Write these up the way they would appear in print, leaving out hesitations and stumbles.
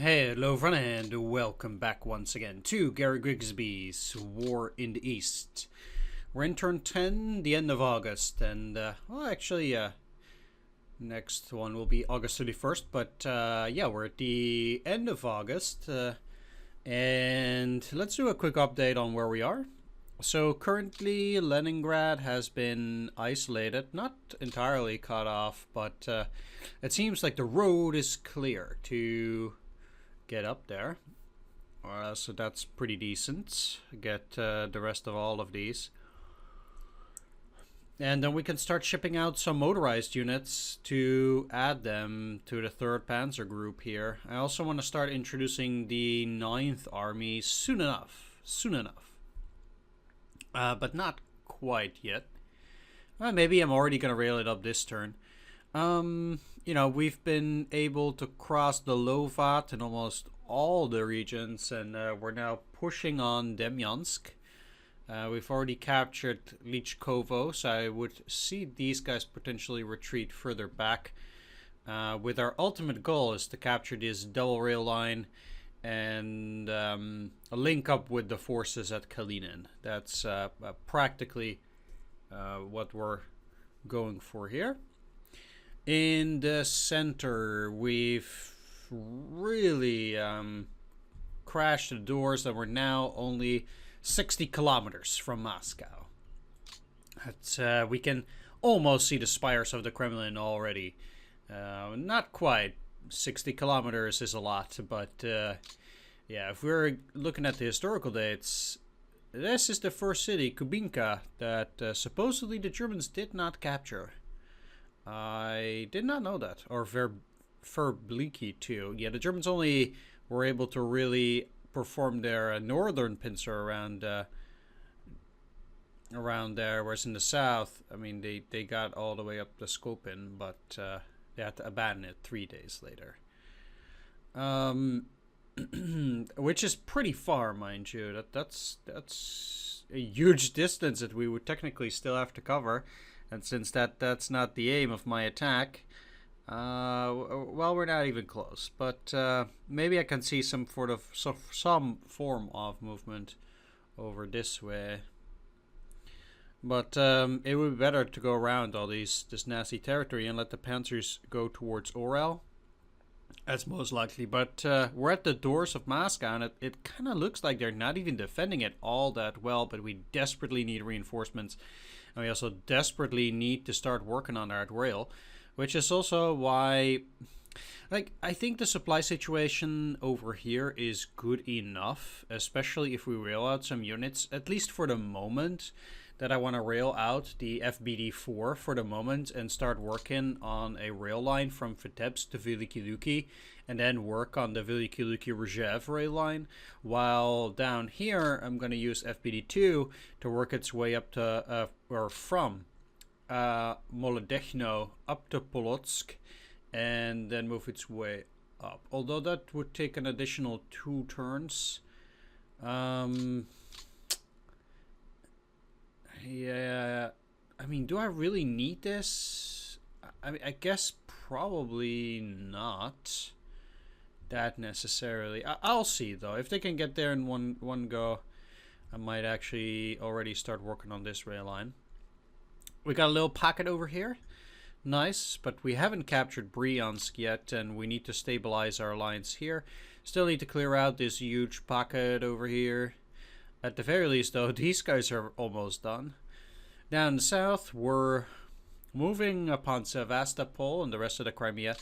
Hello, everyone, and welcome back once again to Gary Grigsby's War in the East. We're in turn 10, the end of August, and, next one will be August 31st, but, we're at the end of August, and let's do a quick update on where we are. So, currently, Leningrad has been isolated, not entirely cut off, but, it seems like the road is clear to get up there, so that's pretty decent. Get the rest of all of these, and then we can start shipping out some motorized units to add them to the 3rd Panzer Group here. I also want to start introducing the 9th Army soon enough, but not quite yet. Maybe I'm already gonna rail it up this turn. We've been able to cross the Lovat in almost all the regions, and we're now pushing on Demyansk. We've already captured Lychkovo, so I would see these guys potentially retreat further back. With our ultimate goal is to capture this double rail line and link up with the forces at Kalinin. That's practically what we're going for here. In the center, we've really crashed the doors, and we're now only 60 kilometers from Moscow. We can almost see the spires of the Kremlin already. Not quite. 60 kilometers is a lot, but if we're looking at the historical dates, this is the first city, Kubinka, that supposedly the Germans did not capture. I did not know that. Or Verbliki too. Yeah, the Germans only were able to really perform their northern pincer around there, whereas in the south, I mean, they got all the way up to Skopin, but they had to abandon it 3 days later. Which is pretty far, mind you. That's a huge distance that we would technically still have to cover. And since that's not the aim of my attack, we're not even close. But maybe I can see some form of movement over this way. But it would be better to go around all this nasty territory and let the panzers go towards Orel. That's most likely. But we're at the doors of Moscow, and it kind of looks like they're not even defending it all that well. But we desperately need reinforcements. And we also desperately need to start working on our rail, which is also why, I think the supply situation over here is good enough, especially if we rail out some units, at least for the moment, that I want to rail out the FBD-4 for the moment and start working on a rail line from Vitebsk to Veliki Luki, and then work on the Veliki Luki Rzhev rail line, while down here I'm going to use FBD-2 to work its way up to, or from Molodechno up to Polotsk, and then move its way up. Although that would take an additional 2 turns. Yeah, I mean, do I really need this? I mean, I guess probably not that necessarily. I'll see, though. If they can get there in one go, I might actually already start working on this rail line. We got a little pocket over here. Nice, but we haven't captured Bryansk yet, and we need to stabilize our lines here. Still need to clear out this huge pocket over here. At the very least, though, these guys are almost done. Down south, we're moving upon Sevastopol and the rest of the Crimea,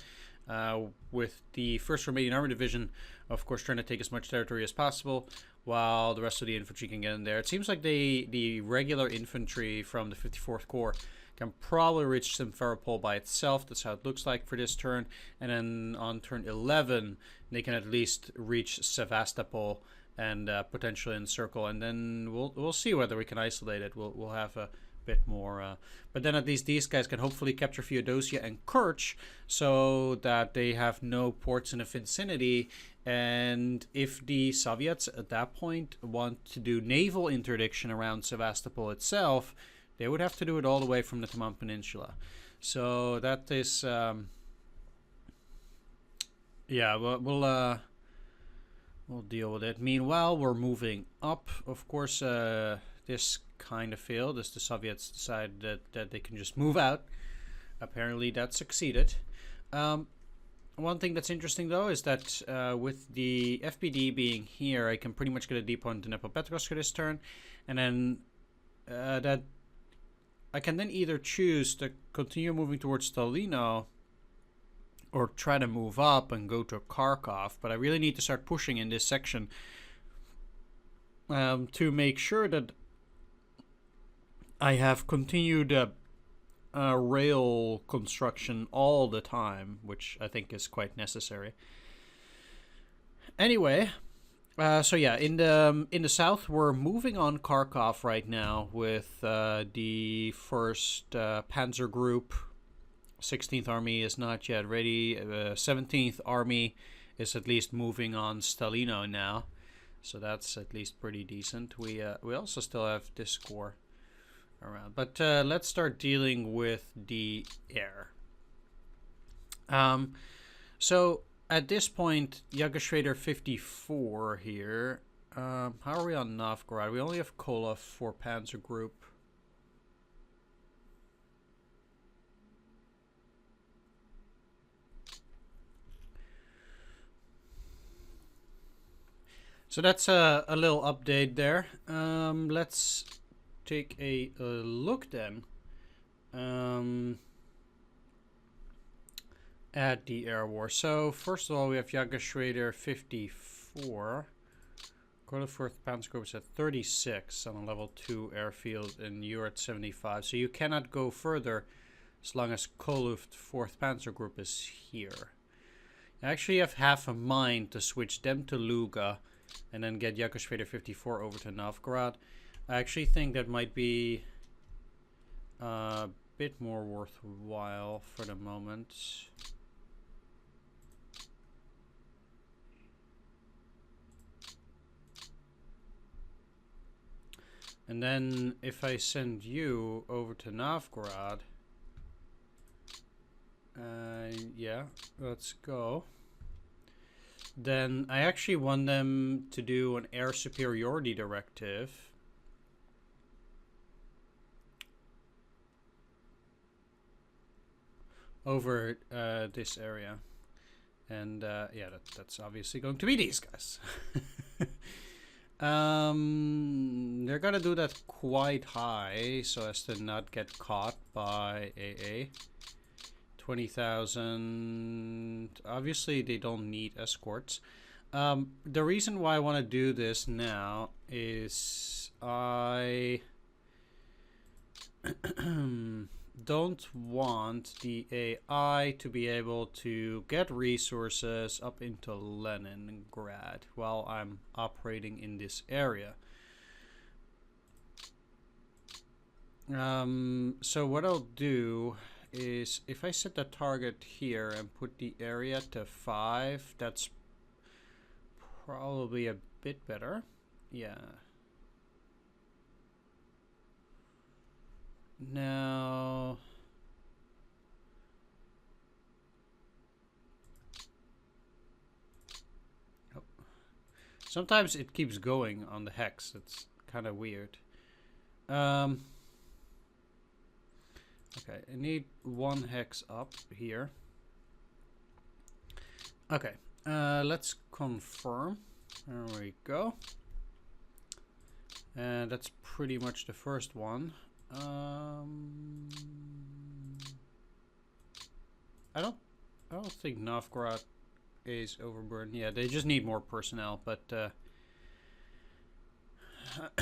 with the 1st Romanian Army Division, of course, trying to take as much territory as possible, while the rest of the infantry can get in there. It seems like the regular infantry from the 54th Corps can probably reach Simferopol by itself. That's how it looks like for this turn. And then on turn 11, they can at least reach Sevastopol and potentially encircle, and then we'll see whether we can isolate it. We'll have a bit more, but then at least these guys can hopefully capture Feodosia and Kerch, so that they have no ports in the vicinity. And if the Soviets at that point want to do naval interdiction around Sevastopol itself, they would have to do it all the way from the Taman Peninsula. So that is, yeah, we'll We'll deal with it. Meanwhile, we're moving up. Of course, this kind of failed as the Soviets decided that they can just move out. Apparently that succeeded. One thing that's interesting though is that with the FPD being here, I can pretty much get a depot into Dnepropetrovsk this turn, and then that I can then either choose to continue moving towards Stalino or try to move up and go to Kharkov, but I really need to start pushing in this section to make sure that I have continued rail construction all the time, which I think is quite necessary. Anyway, so yeah, in the south, we're moving on Kharkov right now with the first Panzer Group. 16th Army is not yet ready. 17th Army is at least moving on Stalino now, so that's at least pretty decent. We also still have this corps around, but let's start dealing with the air. So at this point, Yagerschwader 54 here. How are we on Novgorod? We only have Kolov for Panzer Group. So that's a little update there. Let's take a look then at the air war. So first of all, we have Yagerschwader 54. Kolov Panzer Group is at 36 on a level 2 airfield, and you're at 75. So you cannot go further as long as Kolov 4th Panzer Group is here. I actually have half a mind to switch them to Luga and then get Yagerschwader 54 over to Novgorod. I actually think that might be a bit more worthwhile for the moment. And then if I send you over to Novgorod, yeah, let's go. Then I actually want them to do an air superiority directive. Over this area. And yeah, that's obviously going to be these guys. They're gonna do that quite high so as to not get caught by AA. 20,000. Obviously, they don't need escorts. The reason why I want to do this now is I don't want the AI to be able to get resources up into Leningrad while I'm operating in this area. So what I'll do is if I set the target here and put the area to 5, that's probably a bit better. Yeah. Now sometimes it keeps going on the hex. It's kind of weird. Okay, I need 1 hex up here. Okay, let's confirm. There we go. And that's pretty much the first one. I don't think Novgorod is overburdened. Yeah, they just need more personnel, but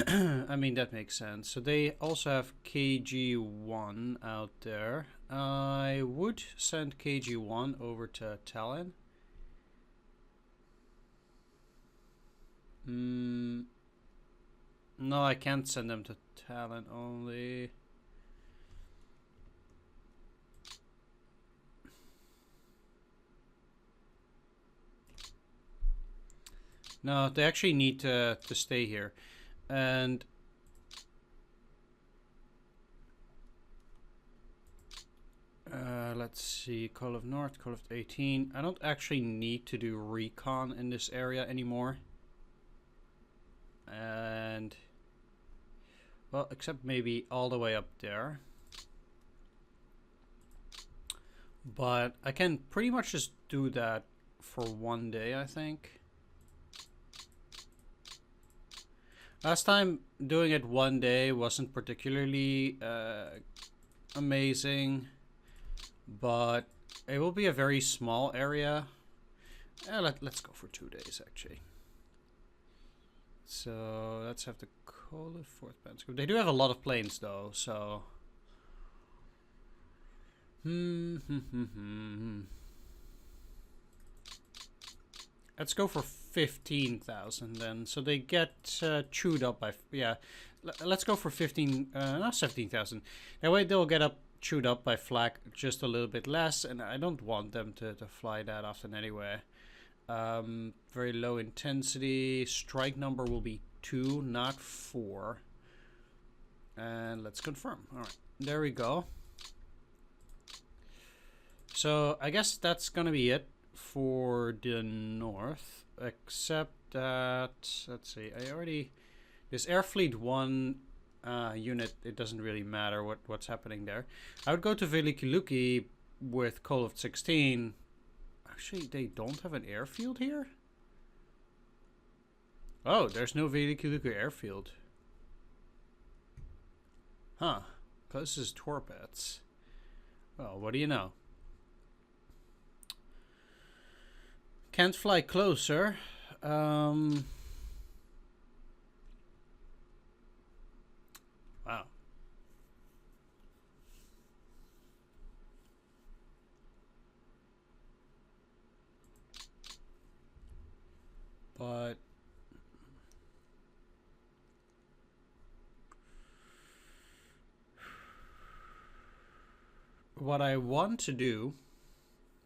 I mean, that makes sense. So they also have KG1 out there. I would send KG1 over to Tallinn. No, I can't send them to Tallinn only. No, they actually need to stay here. And let's see, Call of North, Call of 18. I don't actually need to do recon in this area anymore. And, well, except maybe all the way up there. But I can pretty much just do that for one day, I think. Last time doing it one day wasn't particularly amazing, but it will be a very small area. Let's go for 2 days, actually. So let's have the Cola 4th Band Group. They do have a lot of planes, though, so... Let's go for 15,000 then. So they get chewed up by... Yeah, let's go for 17,000. That way they'll get chewed up by flak just a little bit less, and I don't want them to fly that often anyway. Very low intensity. Strike number will be 2, not 4. And let's confirm. Alright, there we go. So I guess that's gonna be it for the north, except that, let's see, this Air Fleet 1 unit, it doesn't really matter what's happening there. I would go to Velikiluki with Call of 16. Actually, they don't have an airfield here? Oh, there's no Velikiluki airfield. Huh, closest torpedoes. Well, what do you know? Can't fly closer. Wow. But what I want to do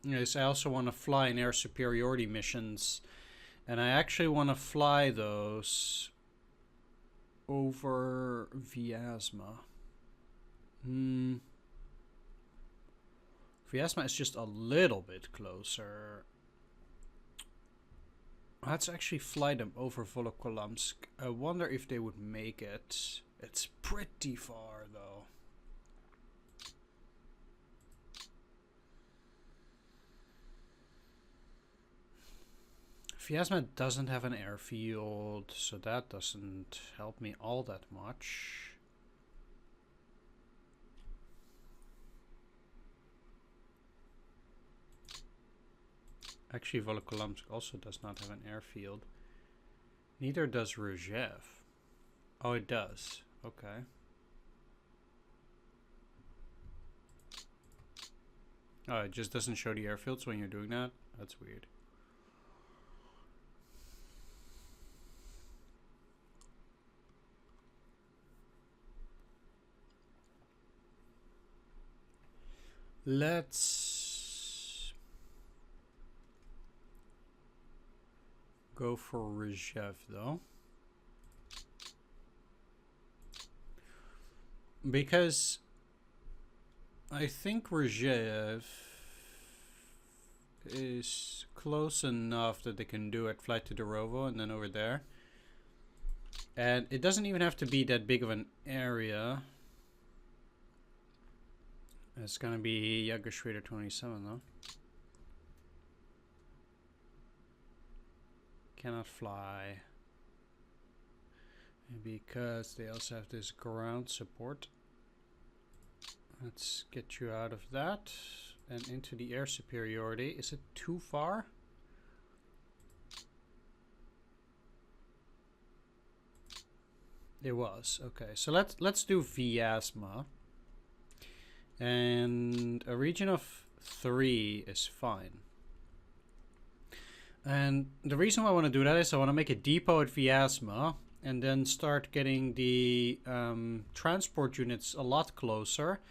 is I also want to fly in air superiority missions, and I actually want to fly those over Vyazma. Vyazma is just a little bit closer. Let's actually fly them over Volokolamsk. I wonder if they would make it. It's pretty far though. Vyazma doesn't have an airfield, so that doesn't help me all that much. Actually, Volokolamsk also does not have an airfield. Neither does Rzhev. Oh, it does. Okay. Oh, it just doesn't show the airfields when you're doing that? That's weird. Let's go for Rzhev though. Because I think Rzhev is close enough that they can do it, fly to Dorovo and then over there. And it doesn't even have to be that big of an area. It's gonna be Jagerschweder 27 though. Cannot fly. Because they also have this ground support. Let's get you out of that and into the air superiority. Is it too far? It was. Okay, so let's do Vyazma. And a region of 3 is fine. And the reason why I want to do that is I want to make a depot at Vyazma and then start getting the transport units a lot closer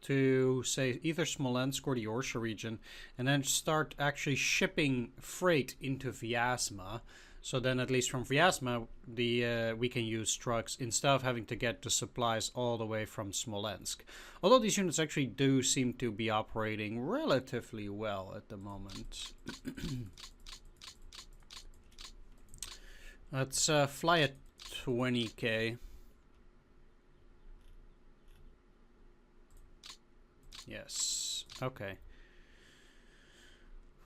to, say, either Smolensk or the Orsha region, and then start actually shipping freight into Vyazma. So then at least from Vyazma, we can use trucks instead of having to get the supplies all the way from Smolensk. Although these units actually do seem to be operating relatively well at the moment. Let's fly a 20k. Yes. Okay.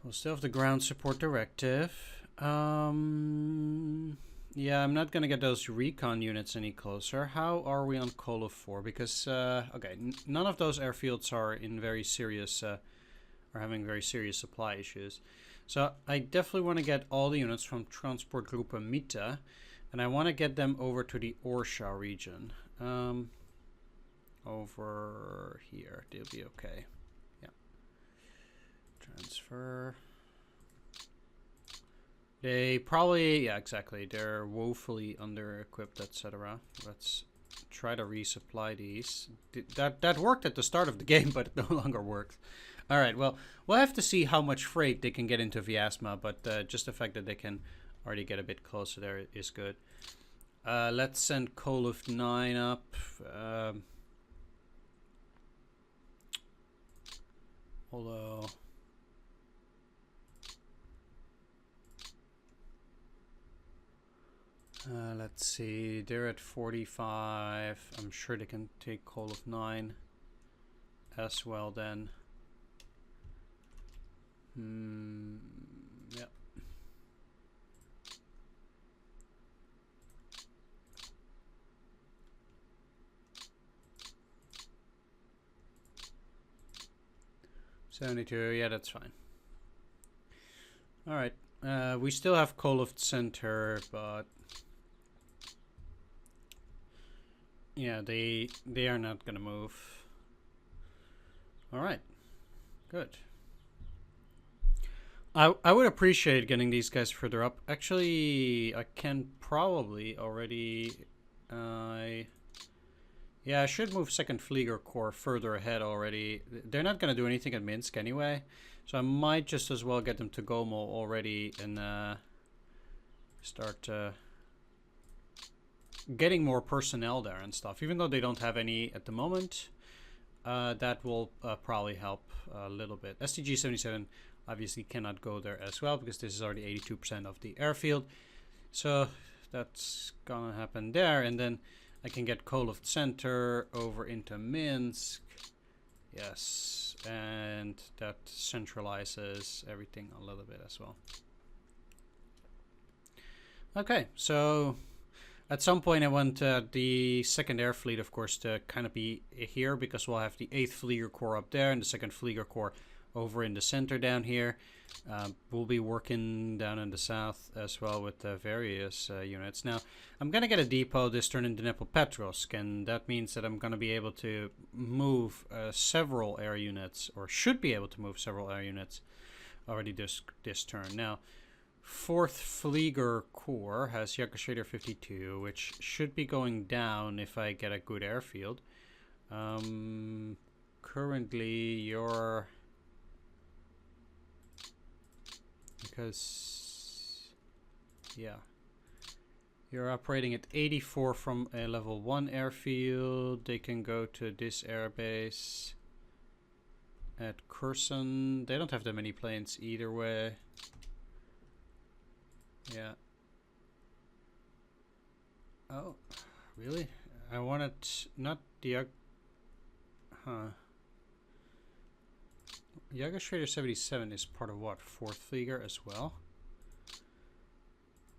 We'll still have the ground support directive. Yeah, I'm not gonna get those recon units any closer. How are we on Call 4? Because okay, none of those airfields are in very serious, are having very serious supply issues. So I definitely want to get all the units from Transport Group Mita, and I want to get them over to the Orsha region. Over here, they'll be okay. Yeah. Transfer. They probably, yeah, exactly. They're woefully under-equipped, etc. Let's try to resupply these. That worked at the start of the game, but it no longer works. All right, well, we'll have to see how much freight they can get into Vyazma, but just the fact that they can already get a bit closer there is good. Let's send Koluf 9 up. Although... let's see, they're at 45. I'm sure they can take Koluf 9 as well then. Yep. $72, yeah, that's fine. Alright, we still have Koluf Center, but yeah, they are not gonna move. Alright, good. I would appreciate getting these guys further up. Actually, I can probably already... yeah, I should move 2nd Flieger Corps further ahead already. They're not going to do anything at Minsk anyway. So I might just as well get them to Gomel already and start getting more personnel there and stuff. Even though they don't have any at the moment, that will probably help a little bit. STG-77 obviously cannot go there as well because this is already 82% of the airfield. So that's gonna happen there, and then I can get Kolov Center over into Minsk. Yes, and that centralizes everything a little bit as well. Okay, so at some point I want the 2nd Air Fleet, of course, to kind of be here because we'll have the 8th Flieger Corps up there and the 2nd Flieger Corps over in the center down here. We'll be working down in the south as well with various units. Now, I'm going to get a depot this turn in Dnepropetrovsk, and that means that I'm going to be able to move several air units, or should be able to move several air units already this turn. Now, 4th Flieger Corps has Yakashrader 52, which should be going down if I get a good airfield. Currently, you're... Because, yeah, you're operating at 84 from a level 1 airfield. They can go to this airbase at Kherson. They don't have that many planes either way. Yeah. Oh, really? I wanted not the... Huh. Jägerschrader 77 is part of what? 4th Flieger as well?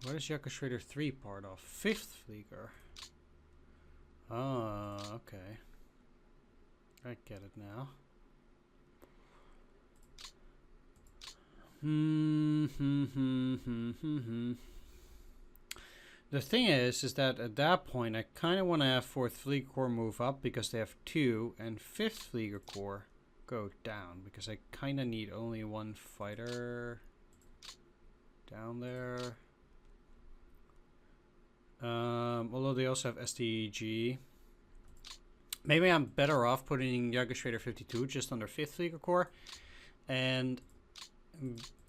What is Jägerschrader 3 part of? 5th Flieger. Oh, okay. I get it now. The thing is that at that point I kind of want to have 4th Flieger Corps move up because they have 2, and 5th Flieger Corps go down because I kind of need only 1 fighter down there. Although they also have STG. Maybe I'm better off putting Jägerschrader 52 just under 5th Flieger Corps, and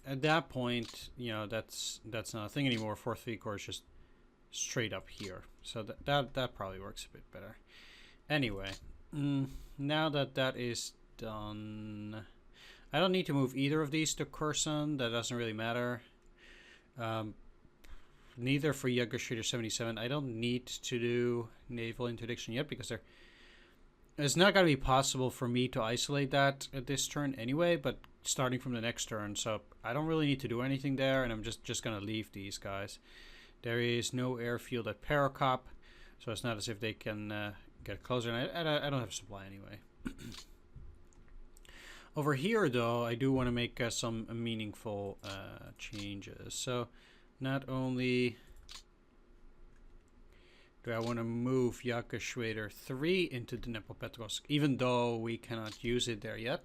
at that point, you know, that's not a thing anymore. 4th Flieger Corps is just straight up here, so that probably works a bit better. Anyway, now that that is done, I don't need to move either of these to Kherson. That doesn't really matter. neither for Jägerschütze 77. I don't need to do naval interdiction yet because it's not going to be possible for me to isolate that at this turn anyway, but starting from the next turn, so I don't really need to do anything there, and I'm just going to leave these guys. There is no airfield at Paracop, so it's not as if they can get closer, and I don't have a supply anyway. Over here, though, I do want to make some meaningful changes. So, not only do I want to move Jägerschweder 3 into Dnepropetrovsk, even though we cannot use it there yet.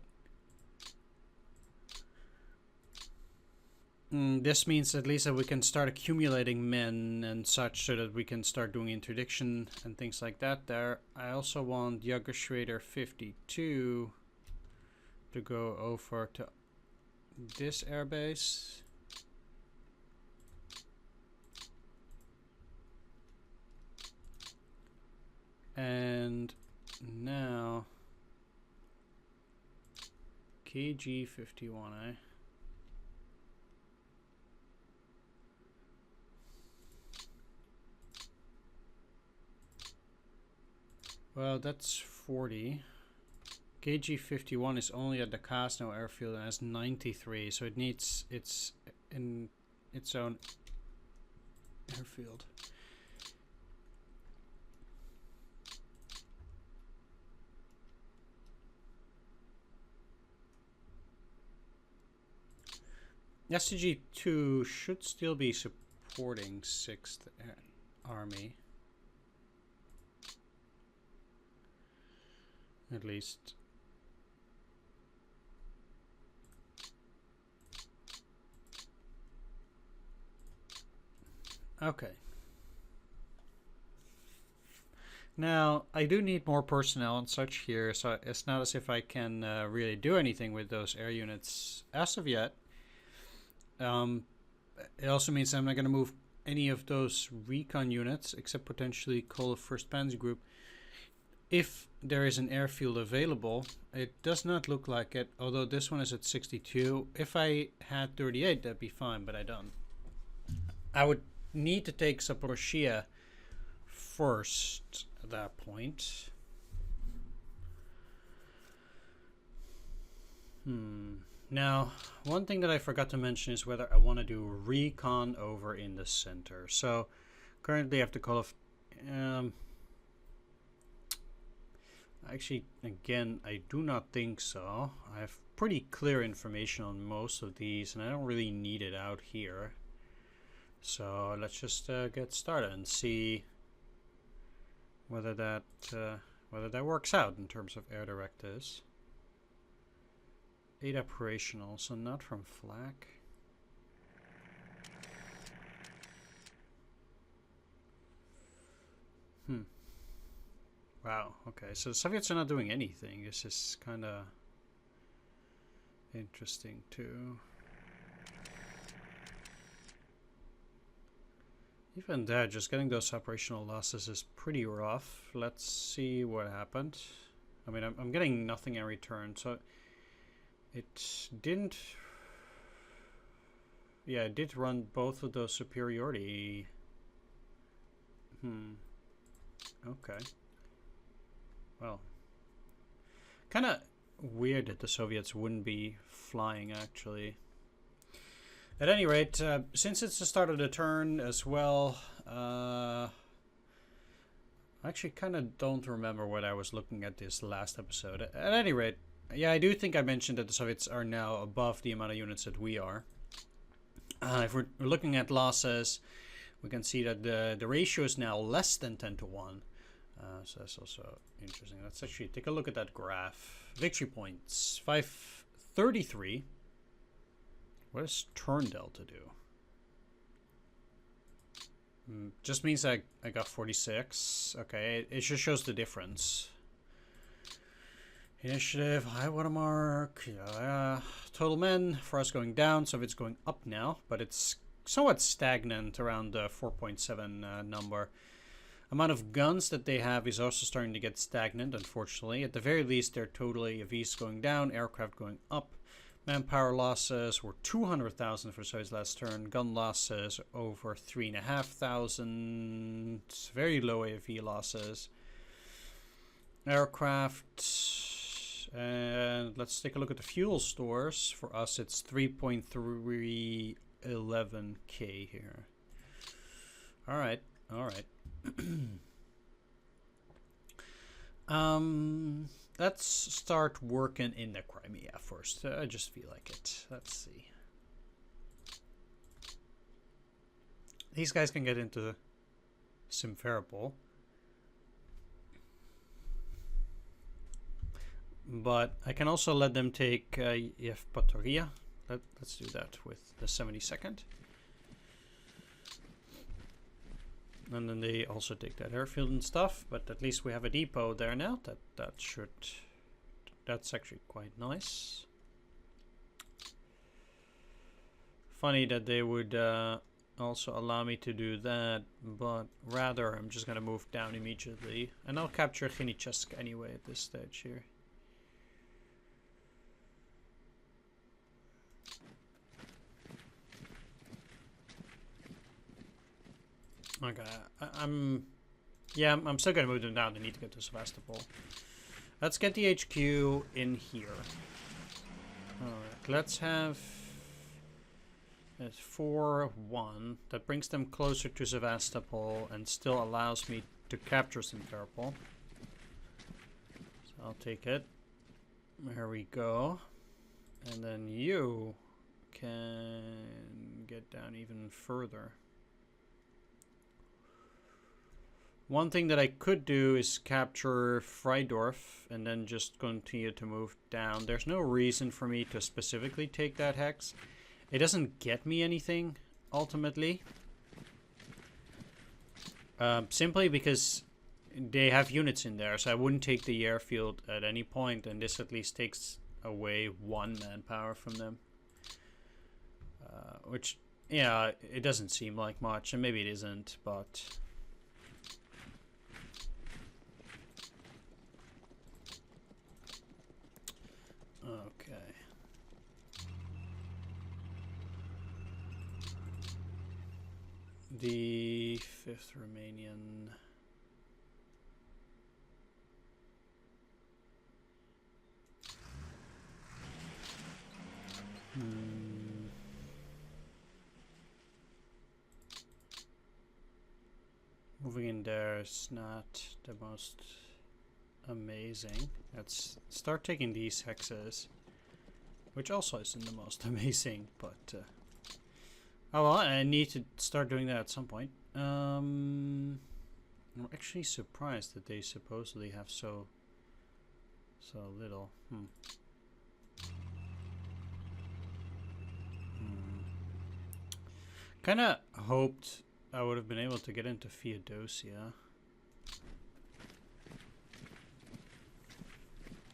This means at least that we can start accumulating men and such so that we can start doing interdiction and things like that there. I also want Jägerschweder 52 to go over to this airbase. And now KG 51, eh? Well, that's 40. KG 51 is only at the Krasno airfield and has 93, so it needs its in its own airfield. SCG-2 should still be supporting 6th Army. At least. Okay. Now, I do need more personnel and such here, so it's not as if I can really do anything with those air units as of yet. It also means I'm not going to move any of those recon units, except potentially call a 1st Panzer Group. If there is an airfield available, it does not look like it, although this one is at 62. If I had 38, that'd be fine, but I don't. I would need to take Zaporozhye first at that point. Now, one thing that I forgot to mention is whether I want to do recon over in the center. So, currently I have to call off... actually, again, I do not think so. I have pretty clear information on most of these, and I don't really need it out here. So, let's just get started and see whether that works out in terms of air directives. 8 operational, so not from flak. Wow, okay, so the Soviets are not doing anything. This is kind of interesting too. Even that, just getting those operational losses is pretty rough. Let's see what happened. I mean, I'm getting nothing in return, so it didn't... Yeah, it did run both of those superiority. Okay. Well, kind of weird that the Soviets wouldn't be flying, actually. At any rate, since it's the start of the turn as well, I actually kind of don't remember what I was looking at this last episode. At any rate, yeah, I do think I mentioned that the Soviets are now above the amount of units that we are. If we're looking at losses, we can see that the ratio is now less than 10 to 1. So that's also interesting. Let's actually take a look at that graph. Victory points, 533. What does turn delta do? Just means I got 46. Okay, it just shows the difference. Initiative, high watermark. Total men for us going down, so it's going up now, but it's somewhat stagnant around the 4.7 number. Amount of guns that they have is also starting to get stagnant, unfortunately. At the very least, their total AAVs going down, aircraft going up. Manpower losses were 200,000 for Soy's last turn. Gun losses over 3,500. Very low AV losses. Aircraft. And let's take a look at the fuel stores. For us, it's 3.311k here. All right. Let's start working in the Crimea first. I just feel like it. Let's see. These guys can get into Simferopol. But I can also let them take Yevpatoria. Let's do that with the 72nd. And then they also take that airfield and stuff, but at least we have a depot there now. That's actually quite nice. Funny that they would also allow me to do that, but rather I'm just gonna move down immediately, and I'll capture Khinichesk anyway at this stage here. Okay, I'm still gonna move them down. They need to get to Sevastopol. Let's get the HQ in here. Alright, let's have 4-1. That brings them closer to Sevastopol and still allows me to capture Simferopol. So I'll take it. There we go. And then you can get down even further. One thing that I could do is capture Freidorf and then just continue to move down. There's no reason for me to specifically take that hex. It doesn't get me anything, ultimately. Simply because they have units in there, so I wouldn't take the airfield at any point, and this at least takes away 1 manpower from them. Which, yeah, it doesn't seem like much, and maybe it isn't, but... Okay. The 5th Romanian. Moving in there is not the most amazing. Let's start taking these hexes, which also isn't the most amazing, but oh well, I need to start doing that at some point. I'm actually surprised that they supposedly have so little. Kinda hoped I would have been able to get into Feodosia.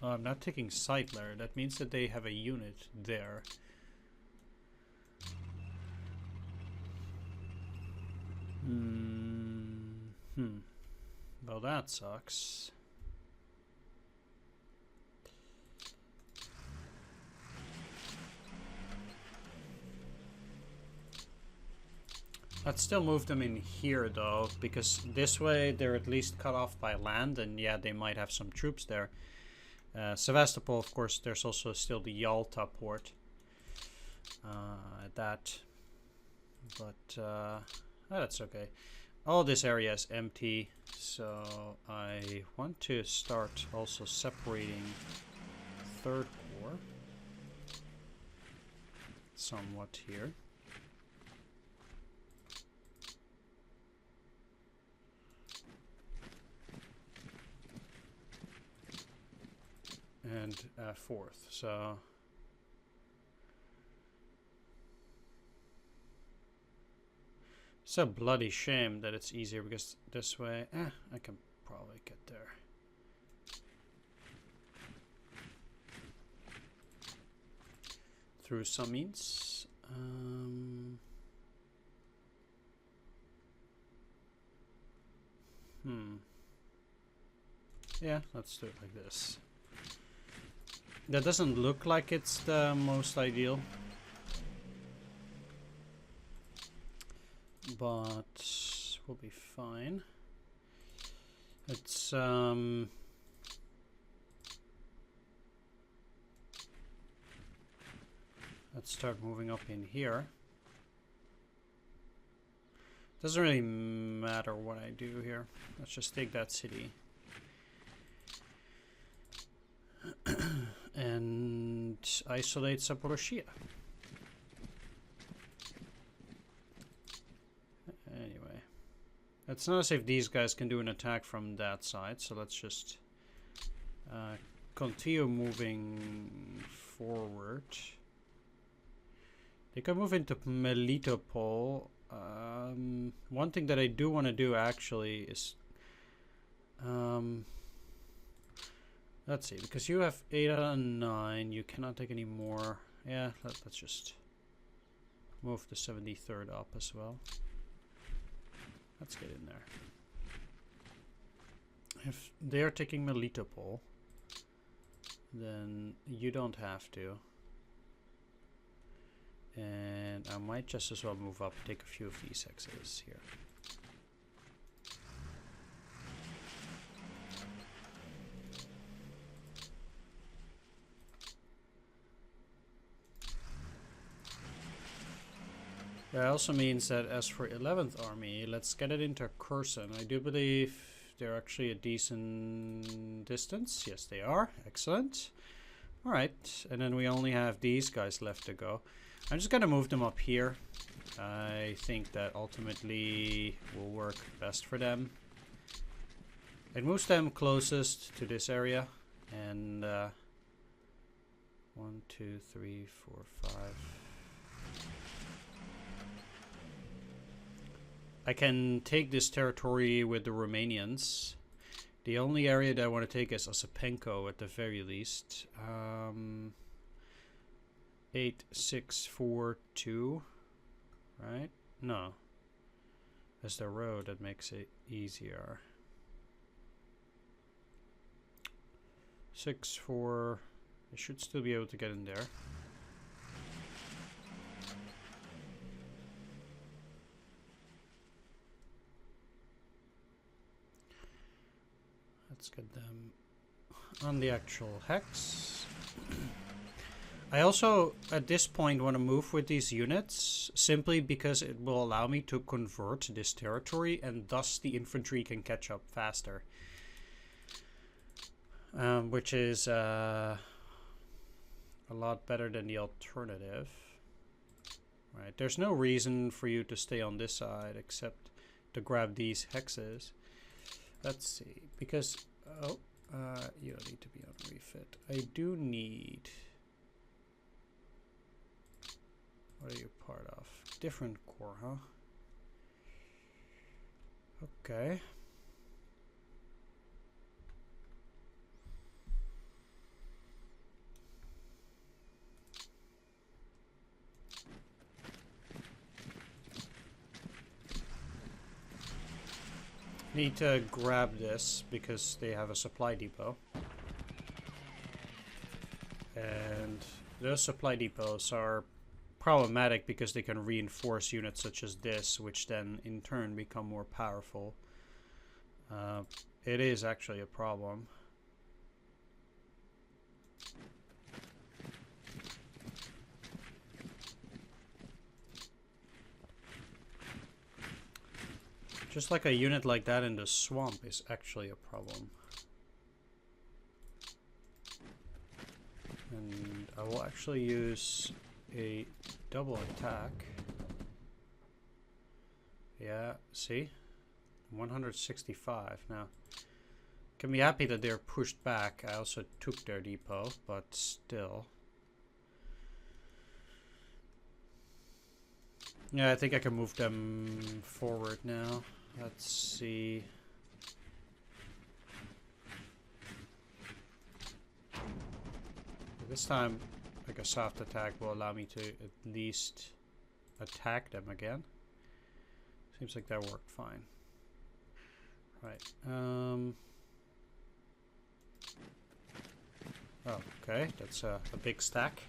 Oh, I'm not taking Seidler. That means that they have a unit there. Well, that sucks. Let's still move them in here, though, because this way they're at least cut off by land, and yeah, they might have some troops there. Sevastopol, of course, there's also still the Yalta port at that, but that's okay. All this area is empty, so I want to start also separating Third Corps somewhat here. And 4th, so it's a bloody shame that it's easier, because this way I can probably get there. Through some means. Yeah, let's do it like this. That doesn't look like it's the most ideal. But we'll be fine. It's let's start moving up in here. Doesn't really matter what I do here. Let's just take that city. And isolate Zaporozhye. Anyway. It's not as if these guys can do an attack from that side, so let's just continue moving forward. They can move into Melitopol. One thing that I do want to do actually is let's see, because you have 8 out of 9, you cannot take any more. Yeah, let's just move the 73rd up as well. Let's get in there. If they are taking Melitopol, then you don't have to. And I might just as well move up, take a few of these hexes here. That also means that as for 11th Army, let's get it into Kherson. I do believe they're actually a decent distance. Yes, they are. Excellent. Alright, and then we only have these guys left to go. I'm just going to move them up here. I think that ultimately will work best for them. It moves them closest to this area. And 1, 2, 3, 4, 5... I can take this territory with the Romanians. The only area that I want to take is Osepenko at the very least. 8, 6, 4, 2. Right? No. That's the road that makes it easier. 6, 4. I should still be able to get in there. Let's get them on the actual hex. I also, at this point, want to move with these units simply because it will allow me to convert this territory and thus the infantry can catch up faster. Which is a lot better than the alternative. Right, there's no reason for you to stay on this side except to grab these hexes. Let's see, because you don't need to be on refit. I do need. What are you part of? Different core, huh? Okay. Need to grab this because they have a supply depot. And those supply depots are problematic because they can reinforce units such as this, which then in turn become more powerful. It is actually a problem. Just like a unit like that in the swamp is actually a problem. And I will actually use a double attack. Yeah, see? 165. Now, can be happy that they're pushed back. I also took their depot, but still. Yeah, I think I can move them forward now. Let's see. This time, like a soft attack will allow me to at least attack them again. Seems like that worked fine. Right. Oh, okay, that's a big stack.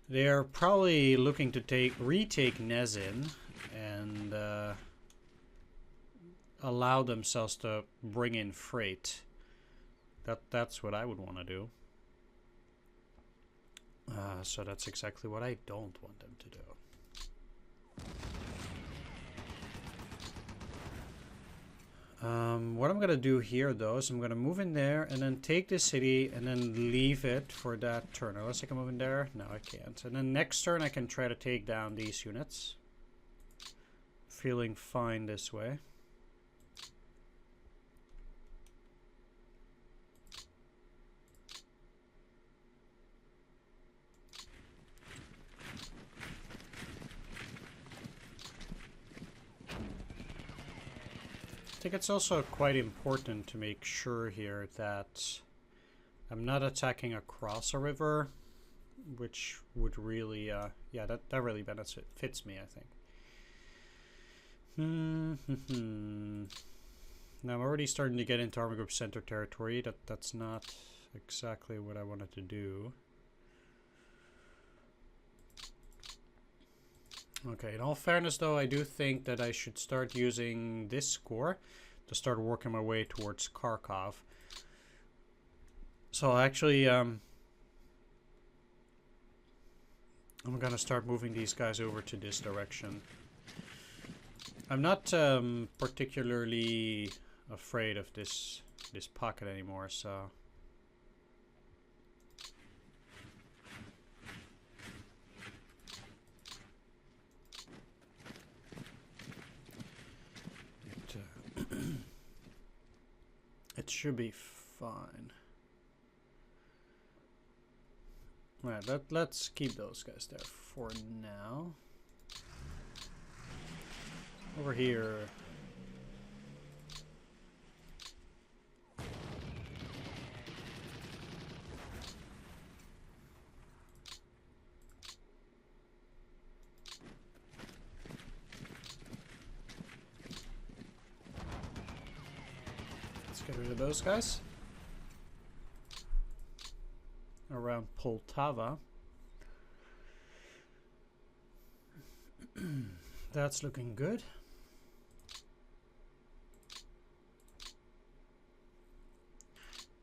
They're probably looking to retake Nezin and allow themselves to bring in freight. That's what I would want to do. So that's exactly what I don't want them to do. What I'm gonna do here though is I'm gonna move in there and then take the city and then leave it for that turn. Unless I can move in there? No, I can't. And then next turn I can try to take down these units. Feeling fine this way. I think it's also quite important to make sure here that I'm not attacking across a river, which would really, yeah, that really fits me, I think. Now I'm already starting to get into Army Group Center territory. That's not exactly what I wanted to do. Okay, in all fairness though, I do think that I should start using this score to start working my way towards Kharkov. So actually, I'm gonna start moving these guys over to this direction. I'm not particularly afraid of this pocket anymore, so... It should be fine. Alright, let's keep those guys there for now. Over here. Get rid of those guys. Around Poltava. That's looking good.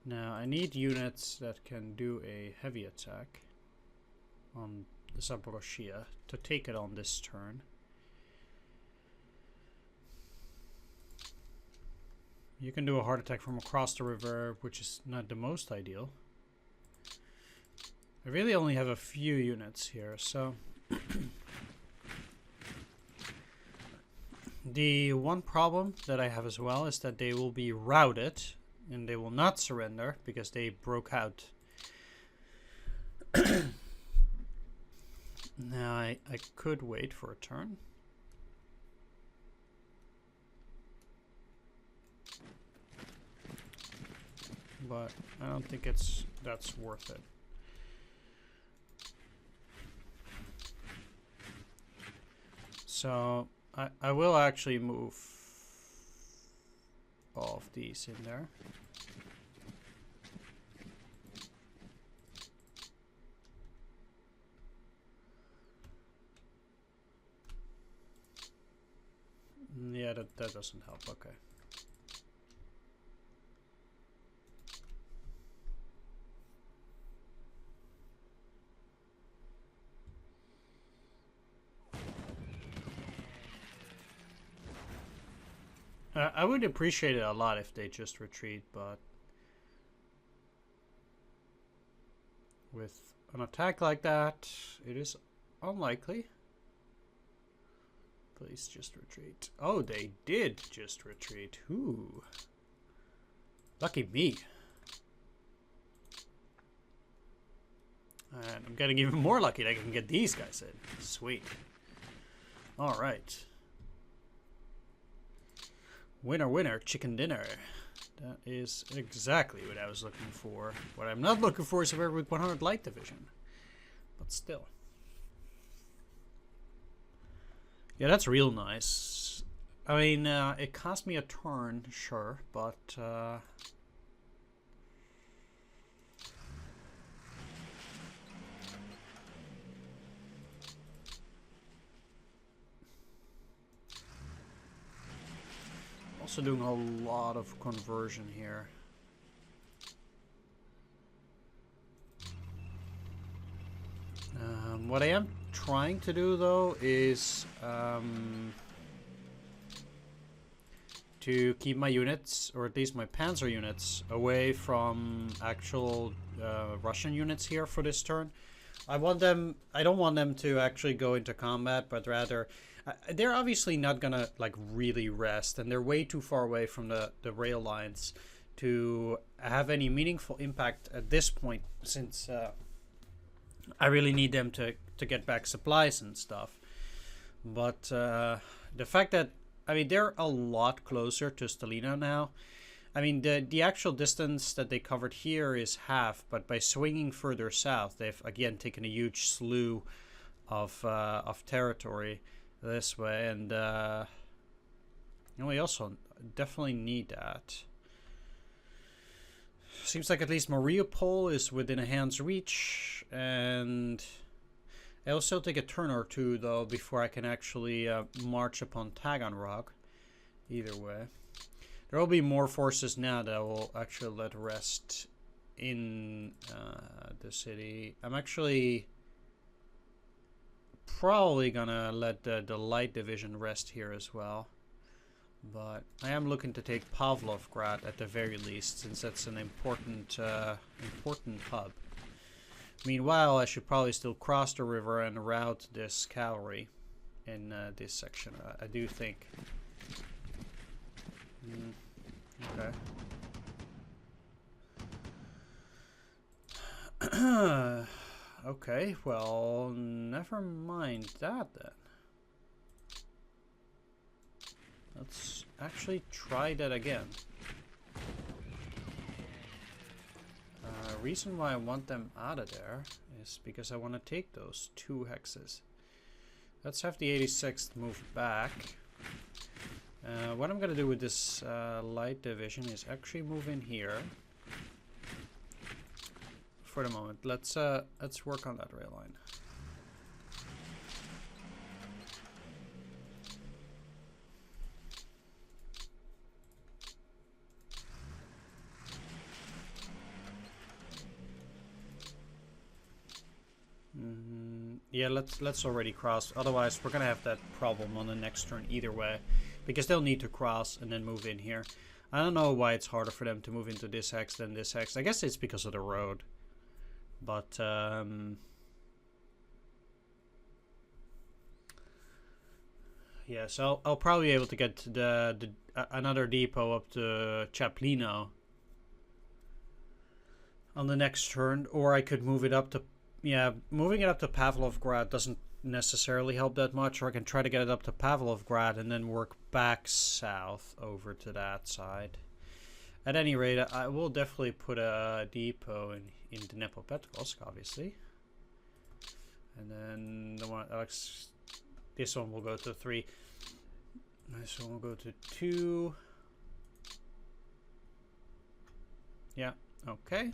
Now I need units that can do a heavy attack on the Zaporozhye to take it on this turn. You can do a hard attack from across the river, which is not the most ideal. I really only have a few units here, so... The one problem that I have as well is that they will be routed, and they will not surrender, because they broke out. Now, I could wait for a turn. But I don't think that's worth it. So I will actually move all of these in there. Yeah, that doesn't help. Okay. I would appreciate it a lot if they just retreat, but with an attack like that, it is unlikely. Please just retreat. Oh, they did just retreat. Ooh. Lucky me. And I'm getting even more lucky that I can get these guys in. Sweet. Alright. Winner, winner, chicken dinner. That is exactly what I was looking for. What I'm not looking for is a very weak 100 light division. But still. Yeah, that's real nice. I mean, it cost me a turn, sure, but... Also doing a lot of conversion here. What I am trying to do though is to keep my units, or at least my panzer units, away from actual Russian units here for this turn. I don't want them to actually go into combat, but rather they're obviously not gonna like really rest, and they're way too far away from the rail lines to have any meaningful impact at this point, since I really need them to get back supplies and stuff. But the fact that, I mean, they're a lot closer to Stalina now. I mean, the actual distance that they covered here is half, but by swinging further south, they've again taken a huge slew of territory this way, and we also definitely need that. Seems like at least Mariupol is within a hand's reach, and it'll still take a turn or two though before I can actually march upon Taganrog. Either way, there will be more forces now that will actually let rest in the city. I'm actually probably gonna let the light division rest here as well, but I am looking to take Pavlovgrad at the very least, since that's an important important hub. Meanwhile, I should probably still cross the river and route this cavalry in this section. I do think. Okay. Okay, well, never mind that then. Let's actually try that again. Reason why I want them out of there is because I want to take those 2 hexes. Let's have the 86th move back. What I'm going to do with this light division is actually move in here. For the moment, let's work on that rail line. Yeah, let's already cross. Otherwise, we're gonna have that problem on the next turn either way, because they'll need to cross and then move in here. I don't know why it's harder for them to move into this hex than this hex. I guess it's because of the road. But yeah, so I'll probably be able to get the another depot up to Chaplino on the next turn, or I could move it up to, yeah, moving it up to Pavlovgrad doesn't necessarily help that much, or I can try to get it up to Pavlovgrad and then work back south over to that side. At any rate, I will definitely put a depot in Dnepropetrovsk, obviously. And then the one, this one will go to 3. This one will go to 2. Yeah, okay.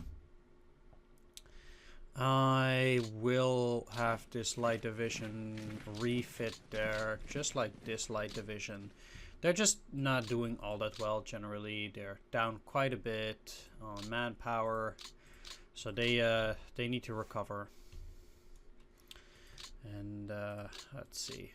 I will have this light division refit there, just like this light division. They're just not doing all that well generally. They're down quite a bit on manpower, so they need to recover. And let's see.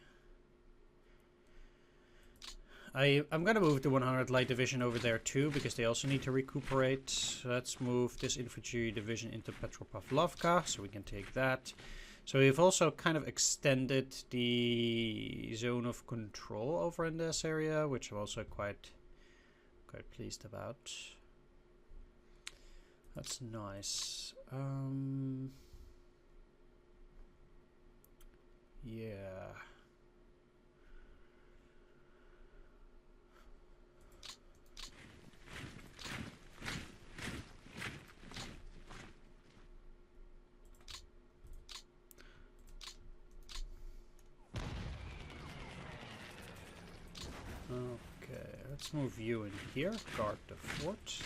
I'm gonna move the 100 light division over there too, because they also need to recuperate. Let's move this infantry division into Petropavlovka so we can take that. So we've also kind of extended the zone of control over in this area, which I'm also quite pleased about. That's nice. Yeah. Okay, let's move you in here. Guard the fort.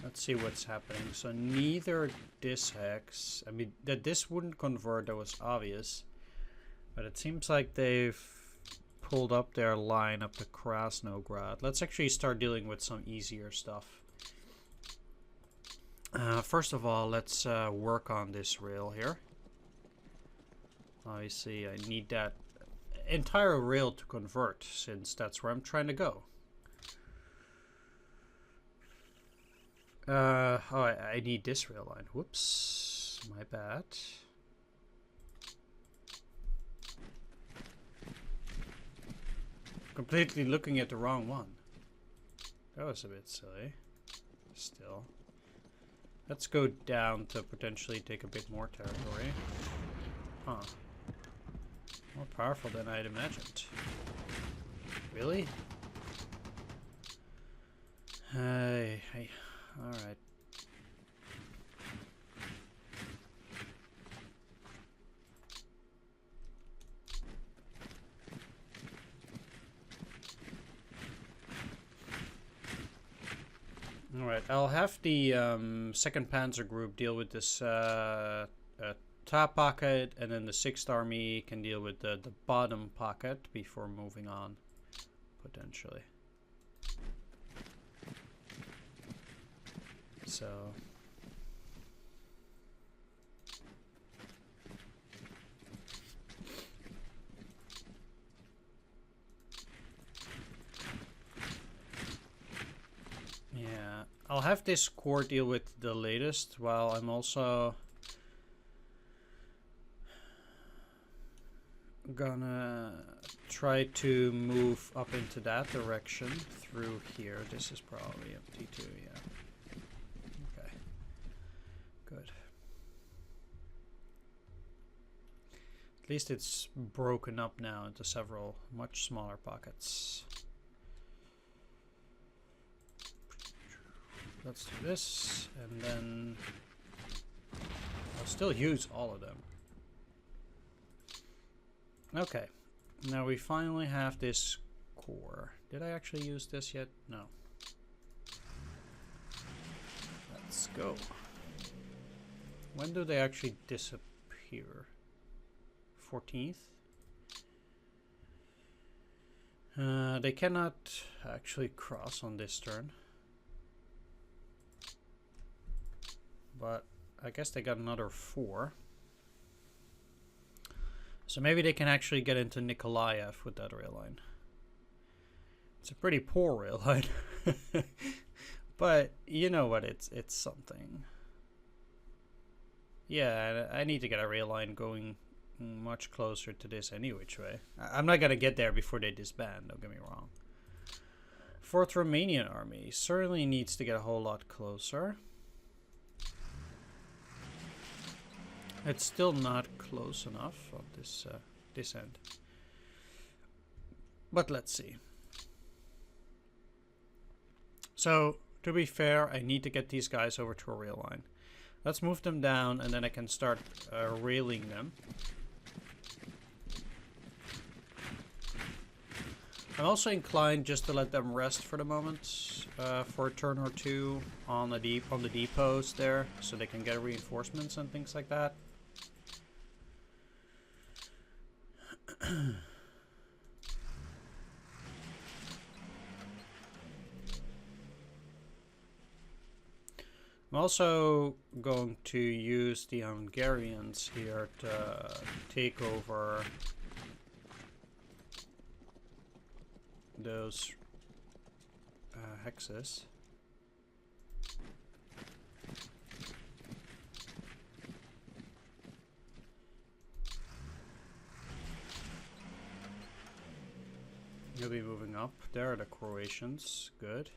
Let's see what's happening. So neither this hex, I mean, that this wouldn't convert, that was obvious. But it seems like they've pulled up their line up to Krasnograd. Let's actually start dealing with some easier stuff. First of all, let's work on this rail here. Obviously, I need that entire rail to convert, since that's where I'm trying to go. I need this rail line. Whoops, my bad. Completely looking at the wrong one. That was a bit silly. Still. Let's go down to potentially take a bit more territory. Huh. More powerful than I'd imagined. Really? Hey. Alright. Alright, I'll have the 2nd Panzer Group deal with this top pocket, and then the 6th Army can deal with the bottom pocket before moving on, potentially. So... yeah, I'll have this corps deal with the latest, while I'm also gonna try to move up into that direction through here. This is probably empty too, yeah. Okay, good. At least it's broken up now into several much smaller pockets. Let's do this, and then I'll still use all of them. Okay, now we finally have this core. Did I actually use this yet? No. Let's go. When do they actually disappear? 14th? They cannot actually cross on this turn. But I guess they got another 4. So maybe they can actually get into Nikolaev with that rail line. It's a pretty poor rail line. But you know what, it's something. Yeah, I need to get a rail line going much closer to this any which way. I'm not going to get there before they disband, don't get me wrong. 4th Romanian Army certainly needs to get a whole lot closer. It's still not close enough on this end. But let's see. So, to be fair, I need to get these guys over to a rail line. Let's move them down, and then I can start railing them. I'm also inclined just to let them rest for the moment, for a turn or two on the depots there, so they can get reinforcements and things like that. I'm also going to use the Hungarians here to take over those hexes. You'll be moving up. There are the Croatians. Good.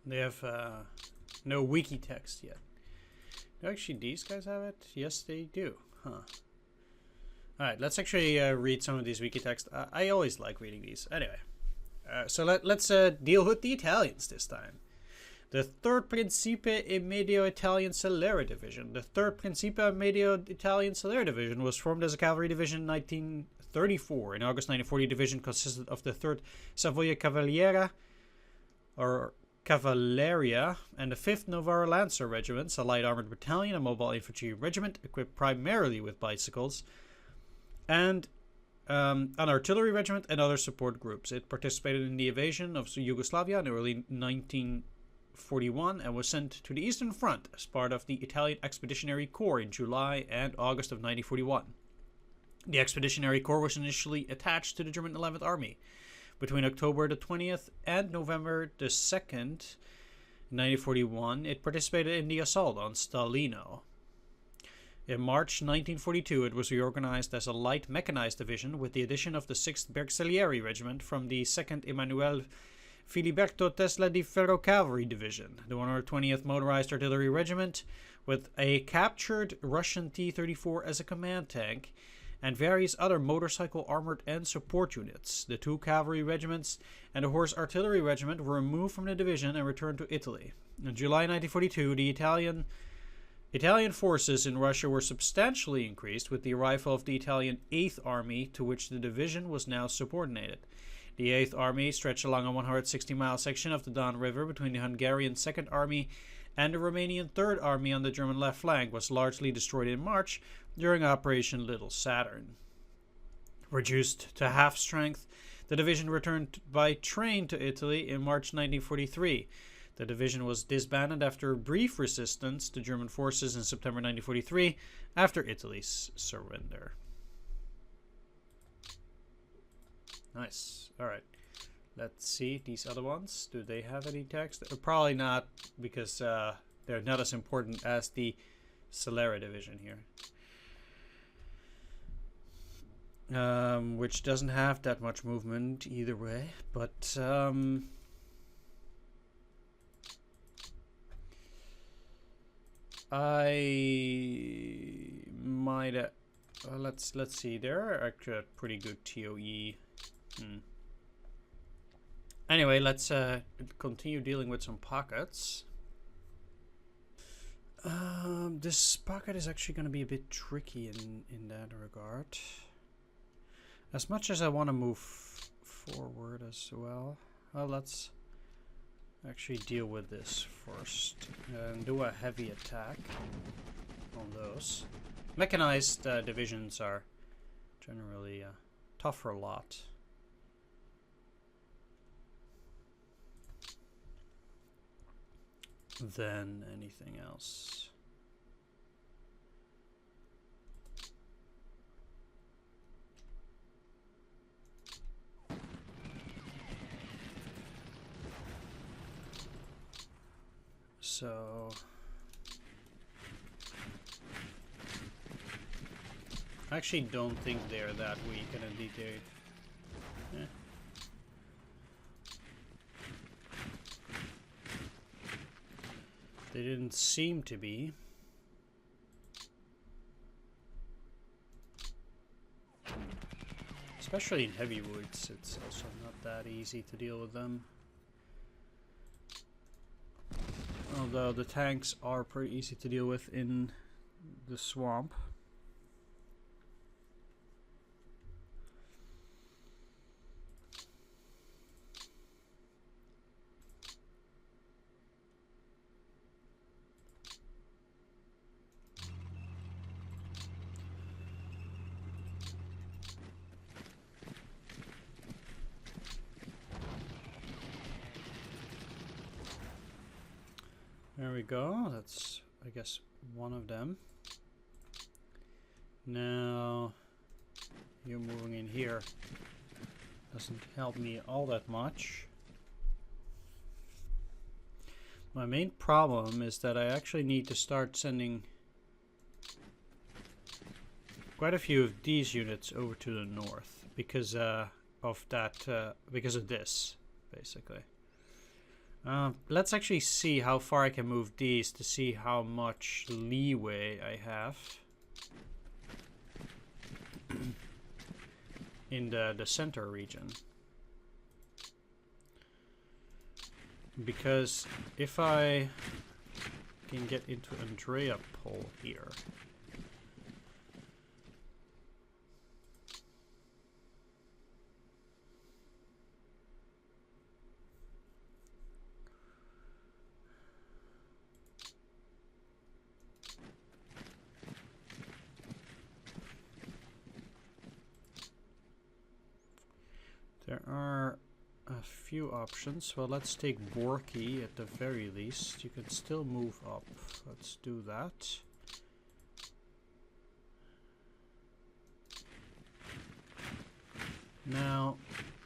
They have no wiki text yet. Do actually these guys have it? Yes, they do. Huh. Alright, let's actually read some of these wiki text. I always like reading these. Anyway. So let's deal with the Italians this time. The 3rd Principe e Medio Italian Salere Division. The 3rd Principe e Medio Italian Salere Division was formed as a cavalry division in 1934. In August 1940, division consisted of the 3rd Savoia Cavaliera, or Cavalleria, and the 5th Novara Lancer Regiments, a light armored battalion, a mobile infantry regiment equipped primarily with bicycles, and an artillery regiment and other support groups. It participated in the invasion of Yugoslavia in early 1941 and was sent to the Eastern Front as part of the Italian Expeditionary Corps in July and August of 1941. The Expeditionary Corps was initially attached to the German 11th Army. Between October the 20th and November the 2nd, 1941, it participated in the assault on Stalino. In March 1942, it was reorganized as a light mechanized division with the addition of the 6th Bersaglieri Regiment from the 2nd Emanuele Filiberto Tesla di Ferro Cavalry Division, the 120th Motorized Artillery Regiment, with a captured Russian T-34 as a command tank, and various other motorcycle armored and support units. The 2 cavalry regiments and the Horse Artillery Regiment were removed from the division and returned to Italy. In July 1942, the Italian forces in Russia were substantially increased with the arrival of the Italian 8th Army, to which the division was now subordinated. The 8th Army stretched along a 160-mile section of the Don River between the Hungarian 2nd Army and the Romanian 3rd Army on the German left flank, was largely destroyed in March during Operation Little Saturn. Reduced to half strength, the division returned by train to Italy in March 1943. The division was disbanded after brief resistance to German forces in September 1943 after Italy's surrender. Nice. All right. Let's see these other ones. Do they have any text? Probably not, because they're not as important as the Salera division here. Which doesn't have that much movement either way, but I might let's see. They're actually a pretty good TOE. Anyway, let's continue dealing with some pockets. This pocket is actually going to be a bit tricky in that regard. As much as I want to move forward as well. Well, let's actually deal with this first and do a heavy attack on those. Mechanized divisions are generally a tougher lot. Than anything else. So I actually don't think they're that weak, and indeed they they didn't seem to be. Especially in heavyweights, it's also not that easy to deal with them. Although the tanks are pretty easy to deal with in the swamp. There we go. That's, I guess, one of them. Now, you moving in here doesn't help me all that much. My main problem is that I actually need to start sending quite a few of these units over to the north because of that, because of this, basically. Let's actually see how far I can move these to see how much leeway I have in the center region. Because if I can get into Andreapol here. There are a few options. Well, let's take Borky at the very least. You can still move up. Let's do that. Now,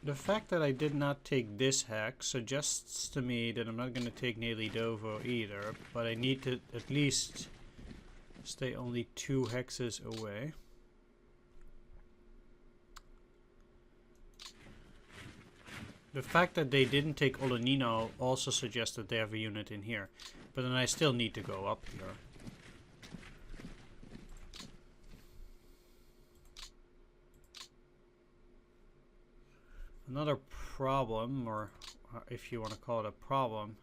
the fact that I did not take this hex suggests to me that I'm not going to take Nelidovo either, but I need to at least stay only 2 hexes away. The fact that they didn't take Olenino also suggests that they have a unit in here. But then I still need to go up here. Another problem, or if you want to call it a problem.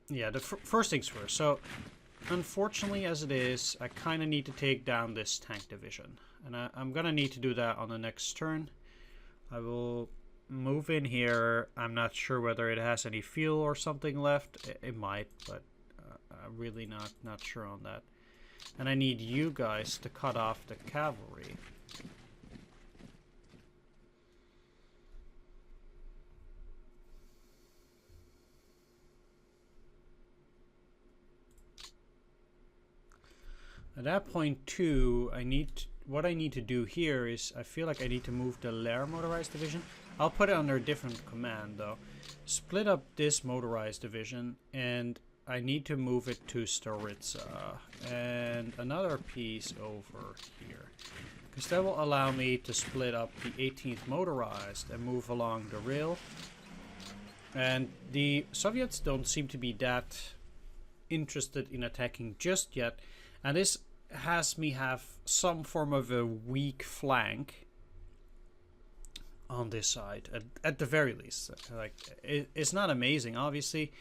Yeah, the first things first. So, unfortunately as it is, I kind of need to take down this tank division. And I'm going to need to do that on the next turn. I will move in here. I'm not sure whether it has any fuel or something left. It might, but I'm really not sure on that. And I need you guys to cut off the cavalry. At that point too, what I need to do here is, I feel like I need to move the Lair motorized division. I'll put it under a different command though. Split up this motorized division, and I need to move it to Staritsa. And another piece over here. Because that will allow me to split up the 18th motorized and move along the rail. And the Soviets don't seem to be that interested in attacking just yet. And this has me have some form of a weak flank on this side, at the very least. Like, it's not amazing, obviously,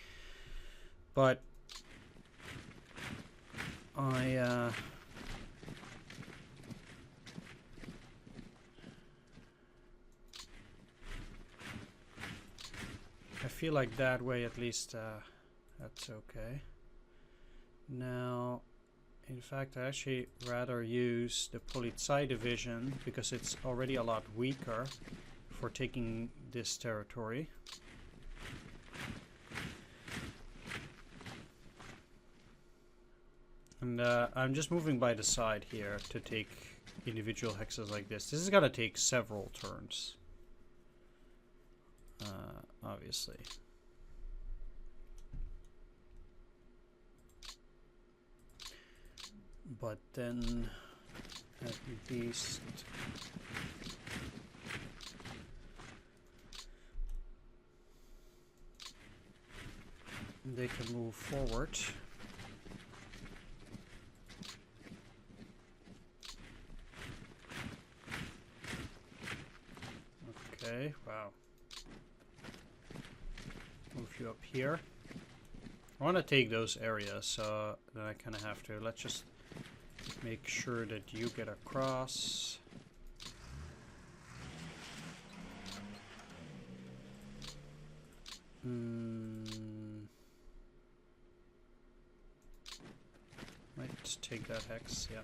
but I feel like that way at least that's okay. Now, in fact, I actually rather use the Polizei division because it's already a lot weaker for taking this territory. And I'm just moving by the side here to take individual hexes like this. This is gonna take several turns, obviously. But then, at least they can move forward. Okay, wow. Move you up here. I want to take those areas, so then I kind of have to. Let's just make sure that you get across. Might take that hex, yeah.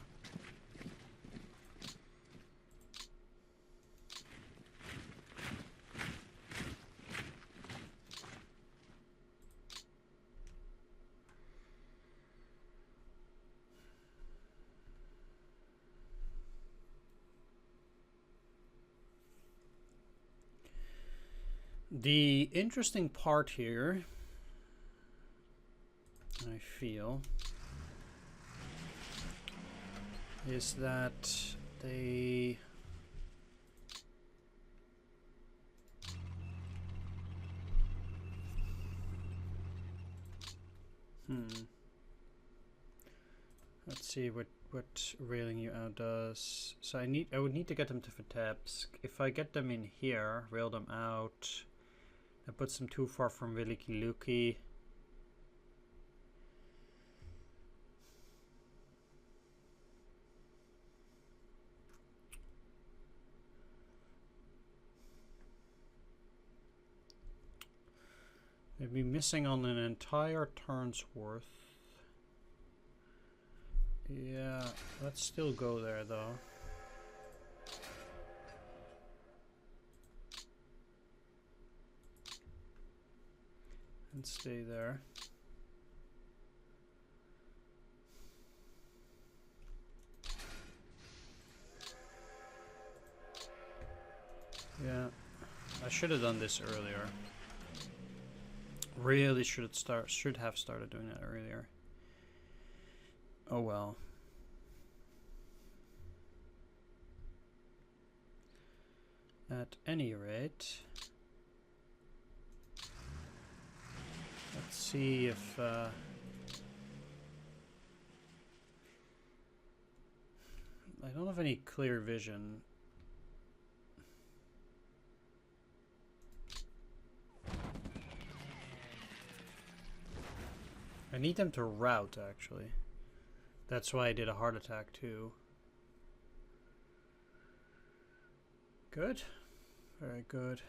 The interesting part here, I feel, is that they let's see what railing you out does. So I would need to get them to Vitebsk. If I get them in here, rail them out, That puts them too far from Veliki Luki. They'd be missing on an entire turn's worth. Yeah, let's still go there though. And stay there. Yeah, I should have done this earlier. Really should have started doing that earlier. Oh well. At any rate, let's see if I don't have any clear vision. I need them to route, actually. That's why I did a heart attack, too. Good. Very good.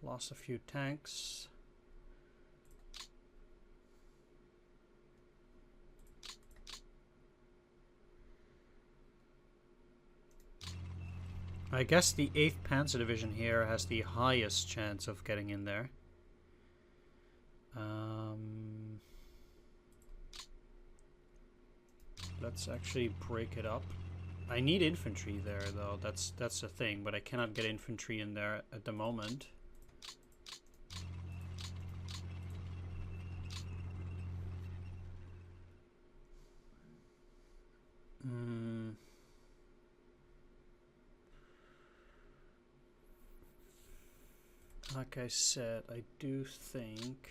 Lost a few tanks. I guess the 8th Panzer Division here has the highest chance of getting in there. Let's actually break it up. I need infantry there though, that's the thing, but I cannot get infantry in there at the moment. Like I said, I do think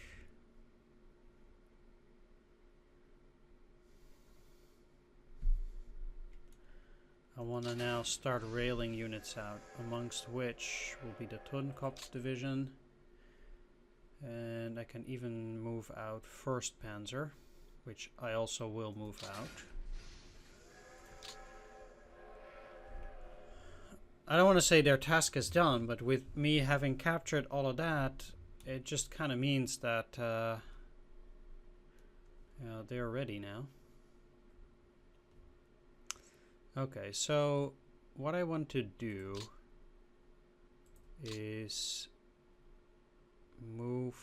I want to now start railing units out, amongst which will be the Totenkopf division, and I can even move out 1st Panzer, which I also will move out. I don't want to say their task is done, but with me having captured all of that, it just kind of means that they're ready now. Okay, so what I want to do is move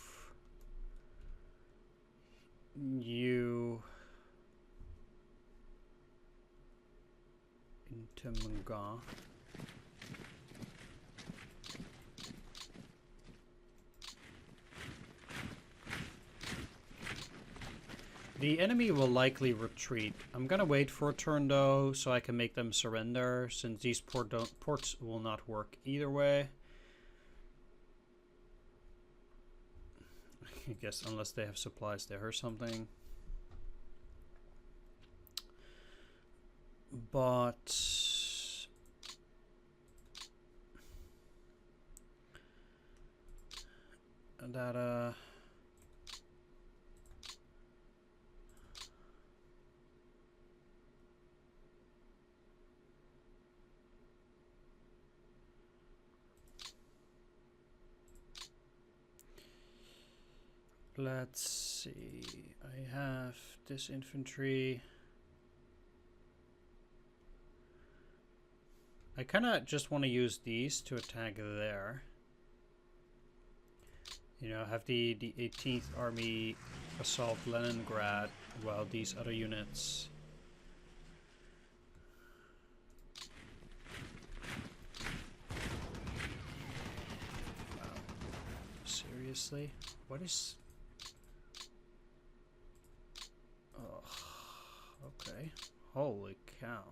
you into Munga. The enemy will likely retreat. I'm gonna wait for a turn though, so I can make them surrender, since these ports will not work either way. I guess unless they have supplies there or something. But that let's see, I have this infantry. I kind of just want to use these to attack there. You know, have the 18th Army assault Leningrad while these other units seriously? What is... Oh, okay. Holy cow.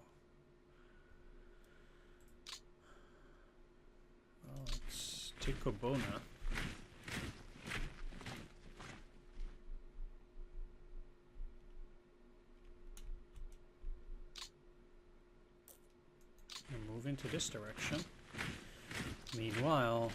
Well, it's Tikobona. And move into this direction. Meanwhile...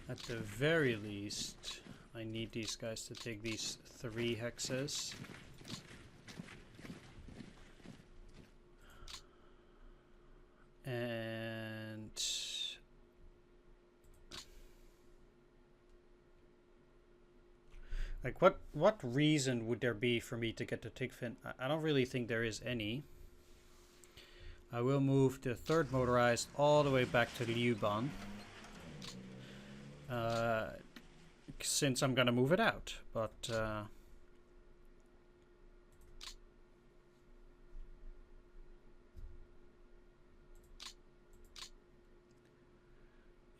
At the very least, I need these guys to take these 3 hexes. And like what reason would there be for me to get the Tigfin? I don't really think there is any. I will move the 3rd motorized all the way back to Liuban. Since I'm gonna move it out, but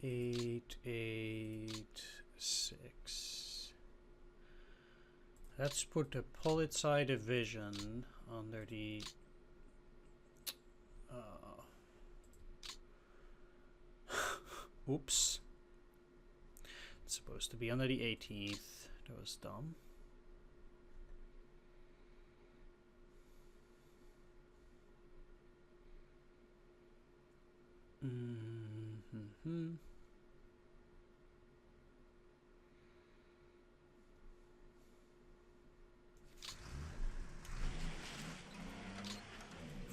8, 8, 6. Let's put the Politsai division under the oops. It's supposed to be under the 18th. That was dumb.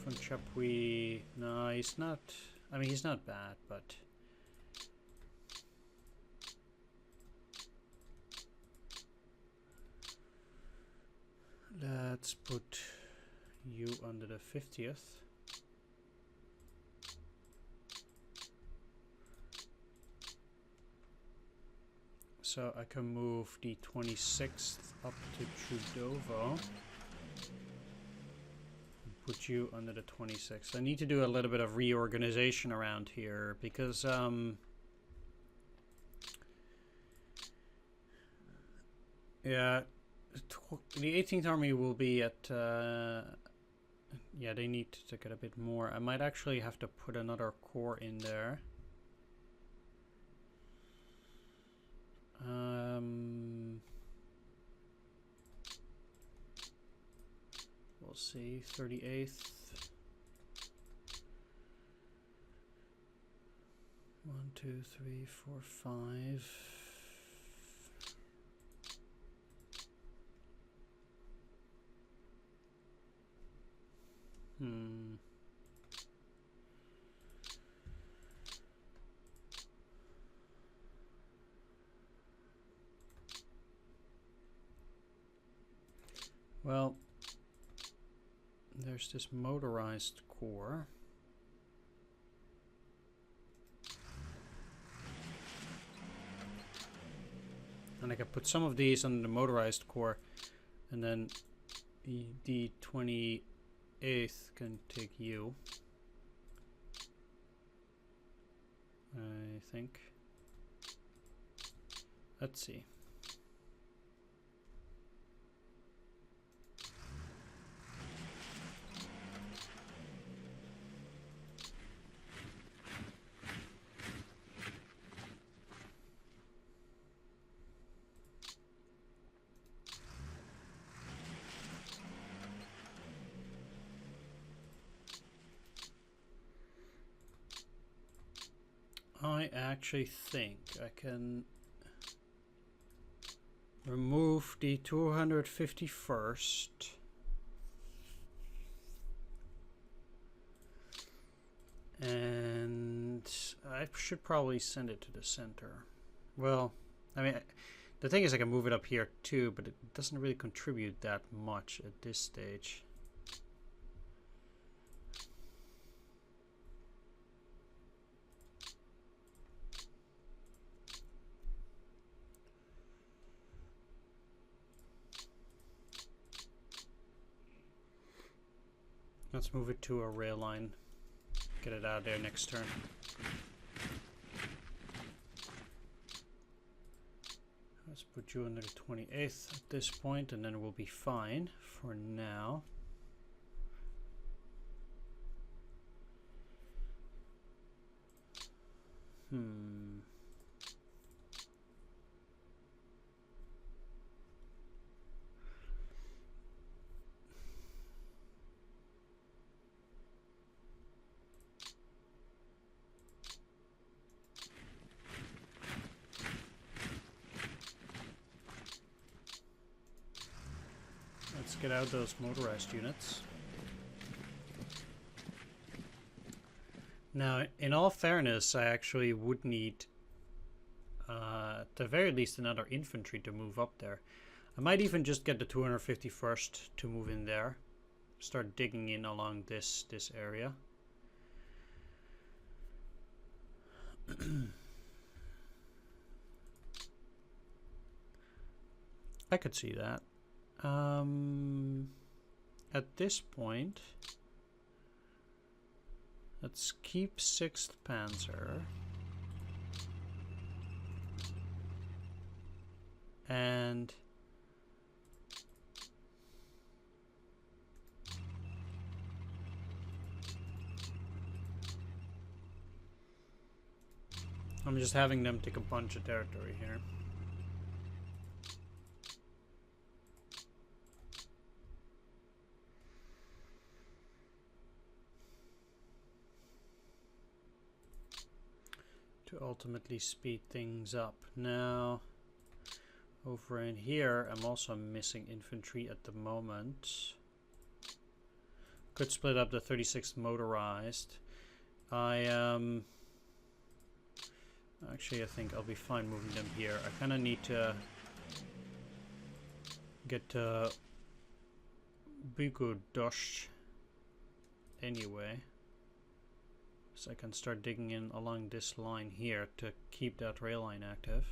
Von Chapuis, no, he's not. I mean, he's not bad, but let's put you under the 50th. So I can move the 26th up to Trudovo. Put you under the 26th. I need to do a little bit of reorganization around here because yeah, the 18th Army will be at yeah, they need to get a bit more. I might actually have to put another corps in there. We'll see. 38th. 1, 2, 3, 4, 5. Well, there's this motorized corps. And I can put some of these on the motorized corps, and then the 28th can take you, I think. Let's see. I actually think I can remove the 251st and I should probably send it to the center. Well, I mean, the thing is I can move it up here too, but it doesn't really contribute that much at this stage. Let's move it to a rail line. Get it out of there next turn. Let's put you under the 28th at this point, and then we'll be fine for now. Let's get out those motorized units. Now, in all fairness, I actually would need, at the very least, another infantry to move up there. I might even just get the 251st to move in there. Start digging in along this area. I could see that. At this point, let's keep 6th Panzer. And I'm just having them take a bunch of territory here. To ultimately speed things up. Now, over in here, I'm also missing infantry at the moment. Could split up the 36th motorized. Actually, I think I'll be fine moving them here. I kind of need to get to Bukudosh anyway. So I can start digging in along this line here to keep that rail line active.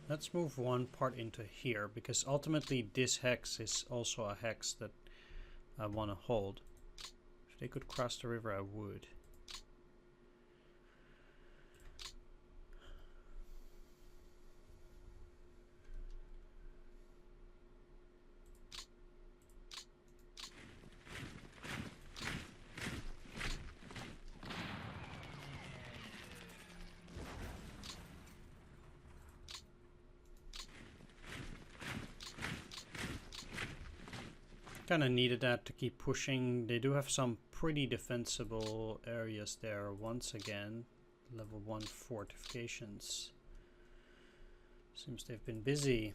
Let's move one part into here, because ultimately this hex is also a hex that I want to hold. If they could cross the river, I would. Kind of needed that to keep pushing. They do have some pretty defensible areas there. Once again, level 1 fortifications. Seems they've been busy.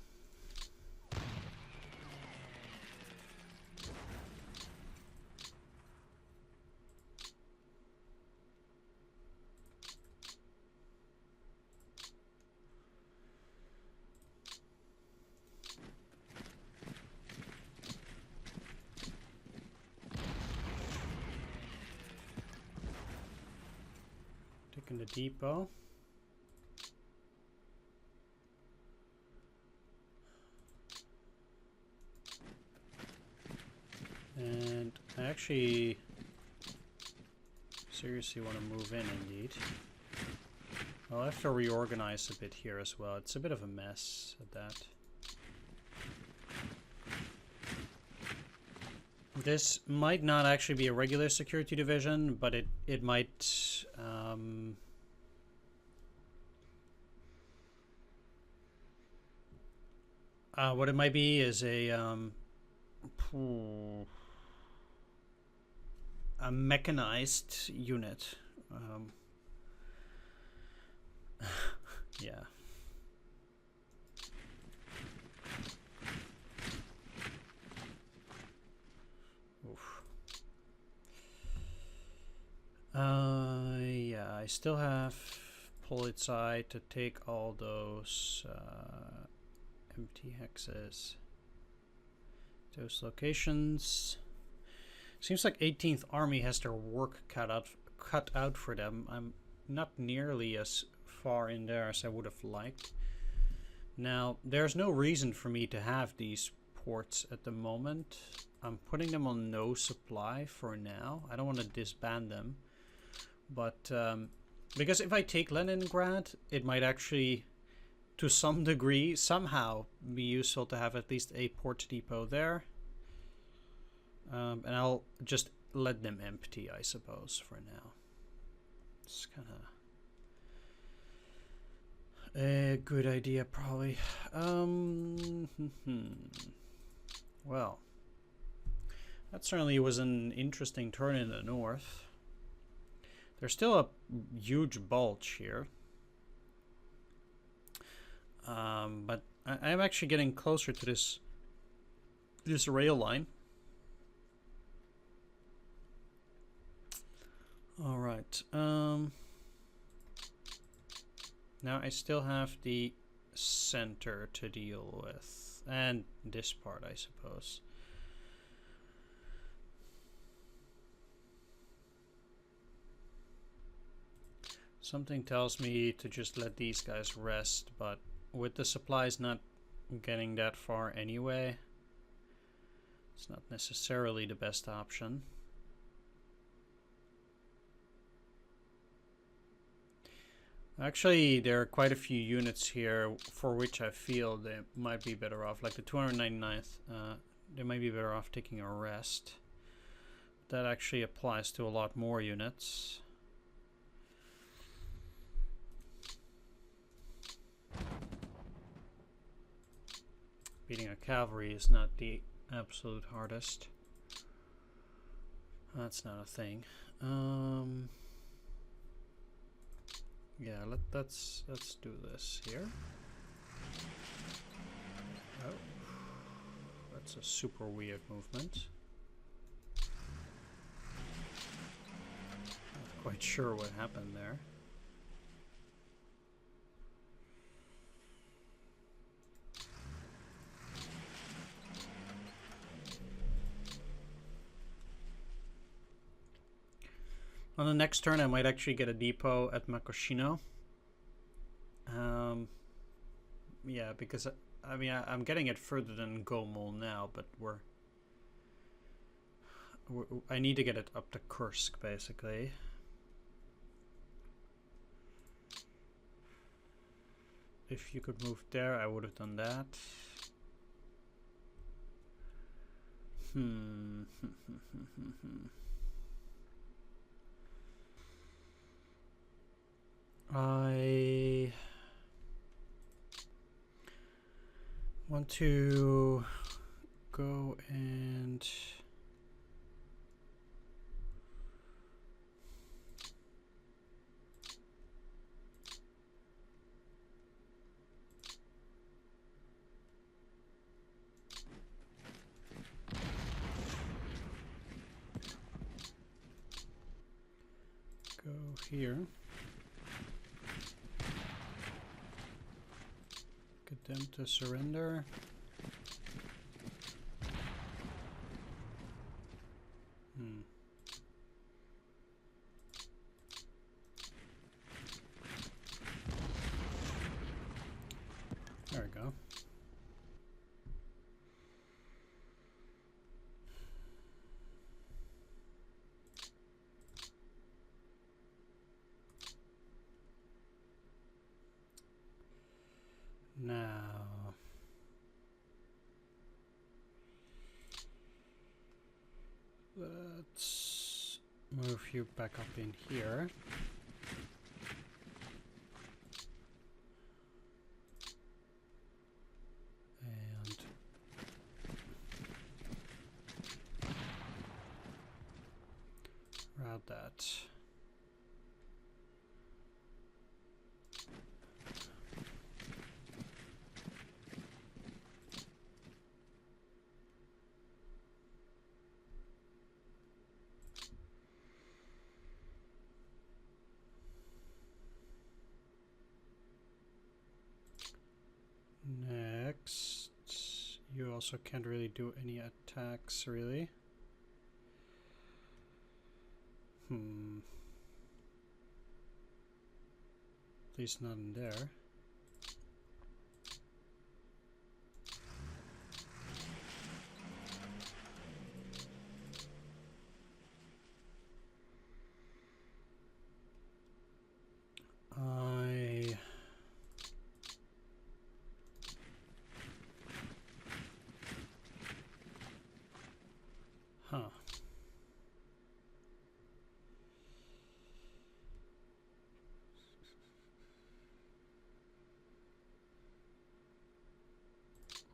In the depot. And I actually seriously want to move in indeed. I'll have to reorganize a bit here as well. It's a bit of a mess at that. This might not actually be a regular security division, but it might what it might be is a mechanized unit. Yeah. Yeah, I still have Polizei to take all those empty hexes. Those locations. Seems like 18th Army has their work cut out for them. I'm not nearly as far in there as I would have liked. Now, there's no reason for me to have these ports at the moment. I'm putting them on no supply for now. I don't want to disband them. But because if I take Leningrad, it might actually to some degree somehow be useful to have at least a port depot there. And I'll just let them empty, I suppose, for now. It's kind of a good idea, probably. Well, that certainly was an interesting turn in the north. There's still a huge bulge here. But I'm actually getting closer to this rail line. All right. Now I still have the center to deal with, and this part, I suppose. Something tells me to just let these guys rest, but with the supplies not getting that far anyway, it's not necessarily the best option. Actually, there are quite a few units here for which I feel they might be better off, like the 299th, they might be better off taking a rest. That actually applies to a lot more units. Beating a cavalry is not the absolute hardest. That's not a thing. Yeah, let's do this here. Oh, that's a super weird movement. Not quite sure what happened there. On the next turn, I might actually get a depot at Makoshino. Yeah, because I mean I'm getting it further than Gomel now, but I need to get it up to Kursk basically. If you could move there, I would have done that. I want to go and go here. Get them to surrender. There we go. Now, let's move you back up in here. And route that. Next, you also can't really do any attacks, really. At least not in there.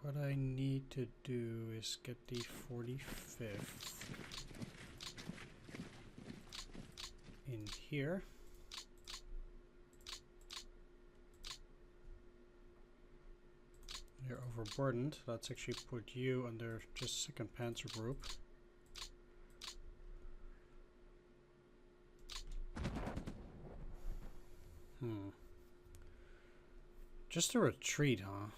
what I need to do is get the 45th in here. You're overburdened. Let's actually put you under just 2nd Panzer Group. Just a retreat, huh?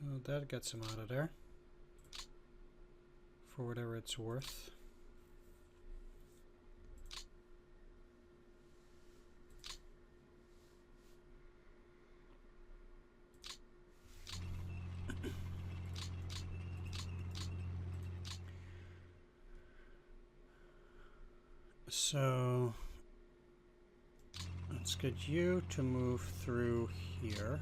Well, that gets him out of there. For whatever it's worth. So let's get you to move through here.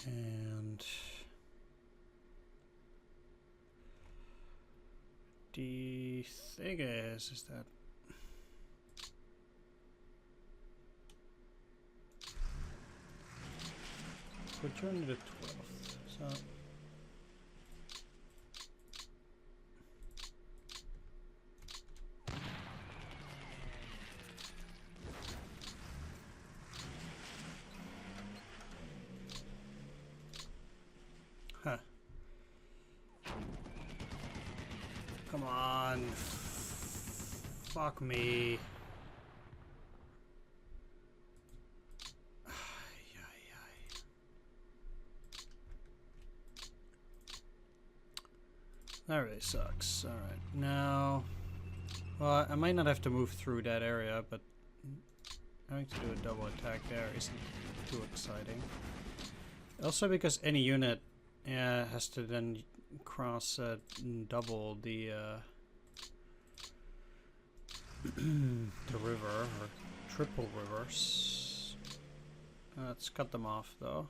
And the thing is that put you into the 12th. So huh. Come on. Fuck me. That really sucks. Alright, now... Well, I might not have to move through that area, but having to do a double attack there isn't too exciting. Also because any unit has to then cross double the the river, or triple rivers. Let's cut them off though.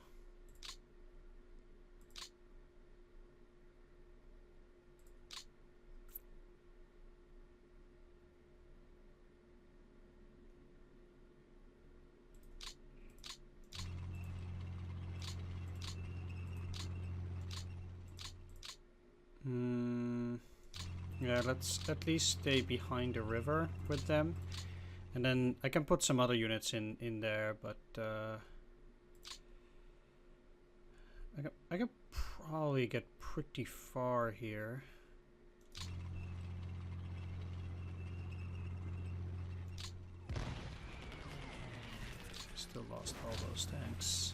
Yeah, let's at least stay behind the river with them. And then I can put some other units in there, but I could probably get pretty far here. Still lost all those tanks.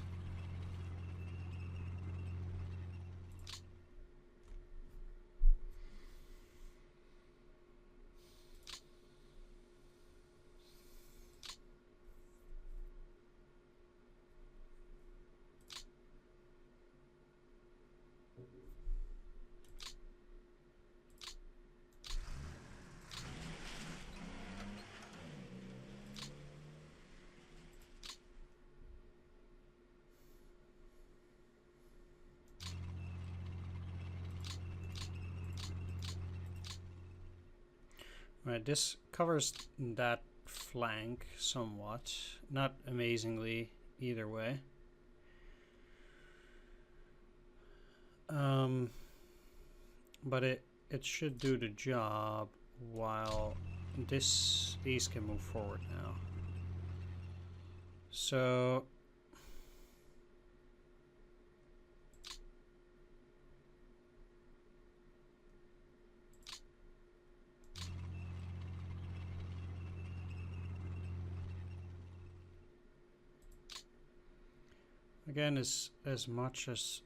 Right, this covers that flank somewhat. Not amazingly either way. But it should do the job while these can move forward now. So again, as much as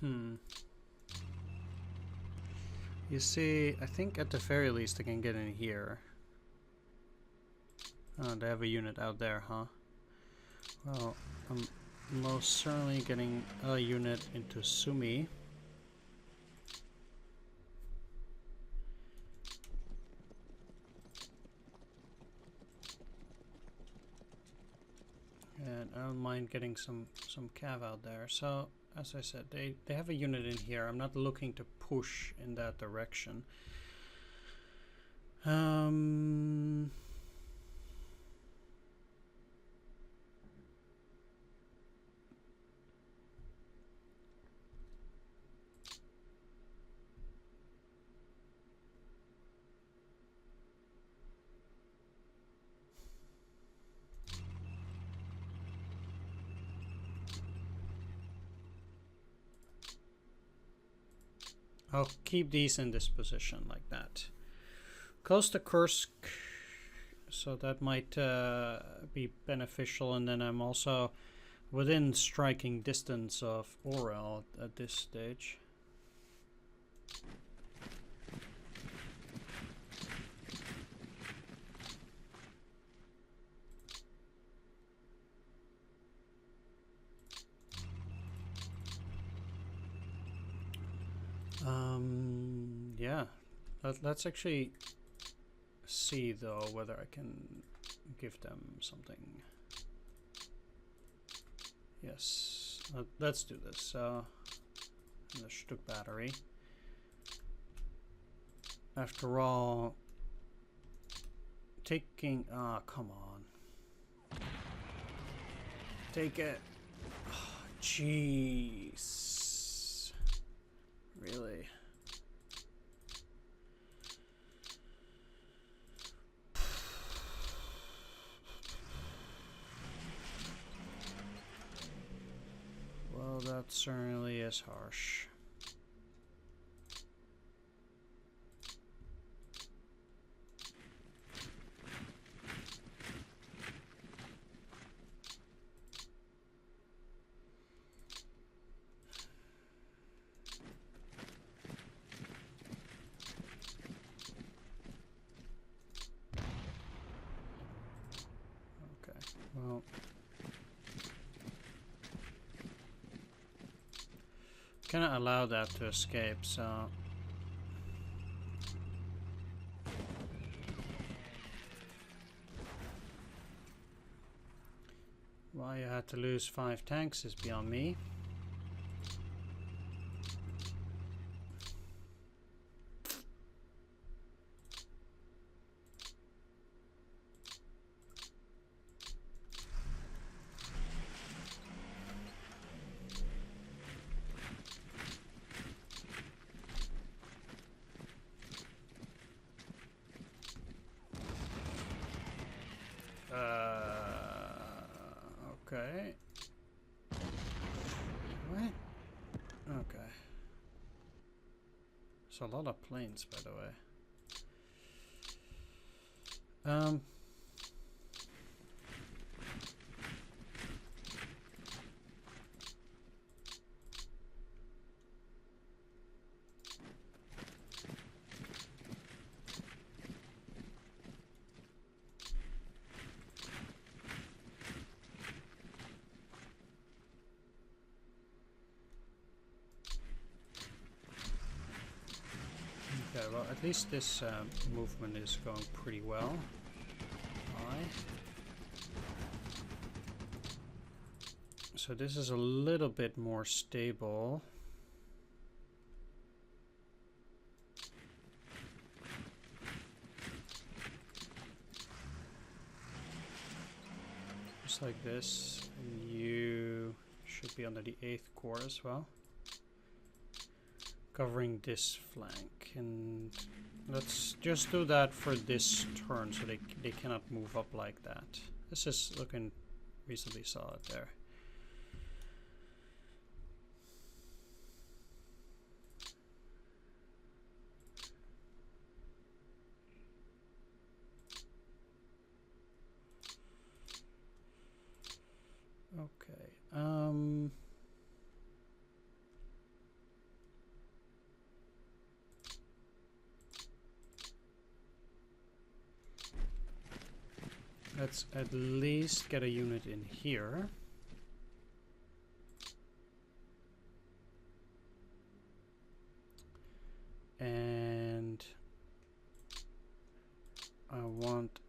You see, I think at the very least I can get in here. Oh, they have a unit out there, huh? Well, I'm most certainly getting a unit into Sumi. And I don't mind getting some cav out there. So, as I said, they have a unit in here. I'm not looking to push in that direction. I'll keep these in this position like that. Close to Kursk, so that might be beneficial, and then I'm also within striking distance of Orel at this stage. Yeah, let's actually see though whether I can give them something. Yes, let's do this. The Stuck battery. After all, taking come on, take it. Oh, jeez, really. Well, that certainly is harsh. Okay, well. Cannot allow that to escape, so why you had to lose 5 tanks is beyond me. Okay. What? Okay. It's a lot of planes, by the way. Okay, well, at least this movement is going pretty well. So this is a little bit more stable. Just like this. And you should be under the 8th Corps as well. Covering this flank, and let's just do that for this turn so they cannot move up like that. This is looking reasonably solid there. Okay. Let's at least get a unit in here. And I want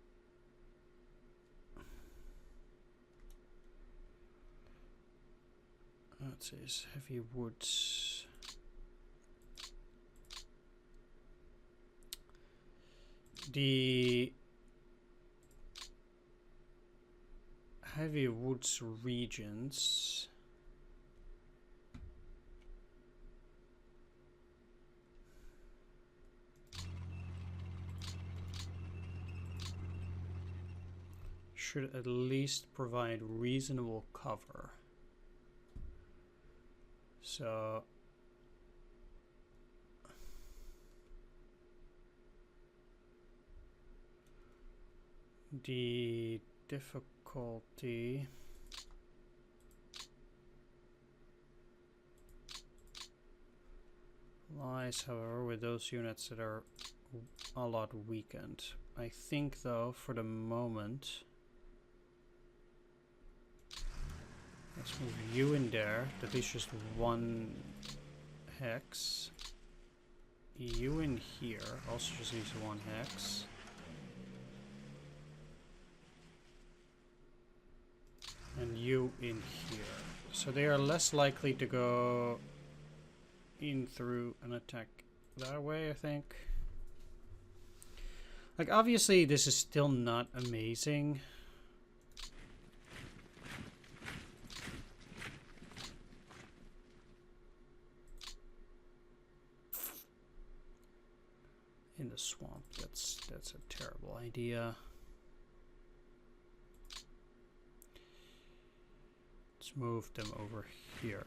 let's see, it's heavy woods. The heavy woods regions should at least provide reasonable cover. So the difficulty lies, however, with those units that are a lot weakened. I think, though, for the moment, let's move you in there. At least just one hex. You in here. Also just needs one hex. And you in here. So they are less likely to go in through an attack that way, I think. Like, obviously, this is still not amazing. In the swamp, that's a terrible idea. Let's move them over here.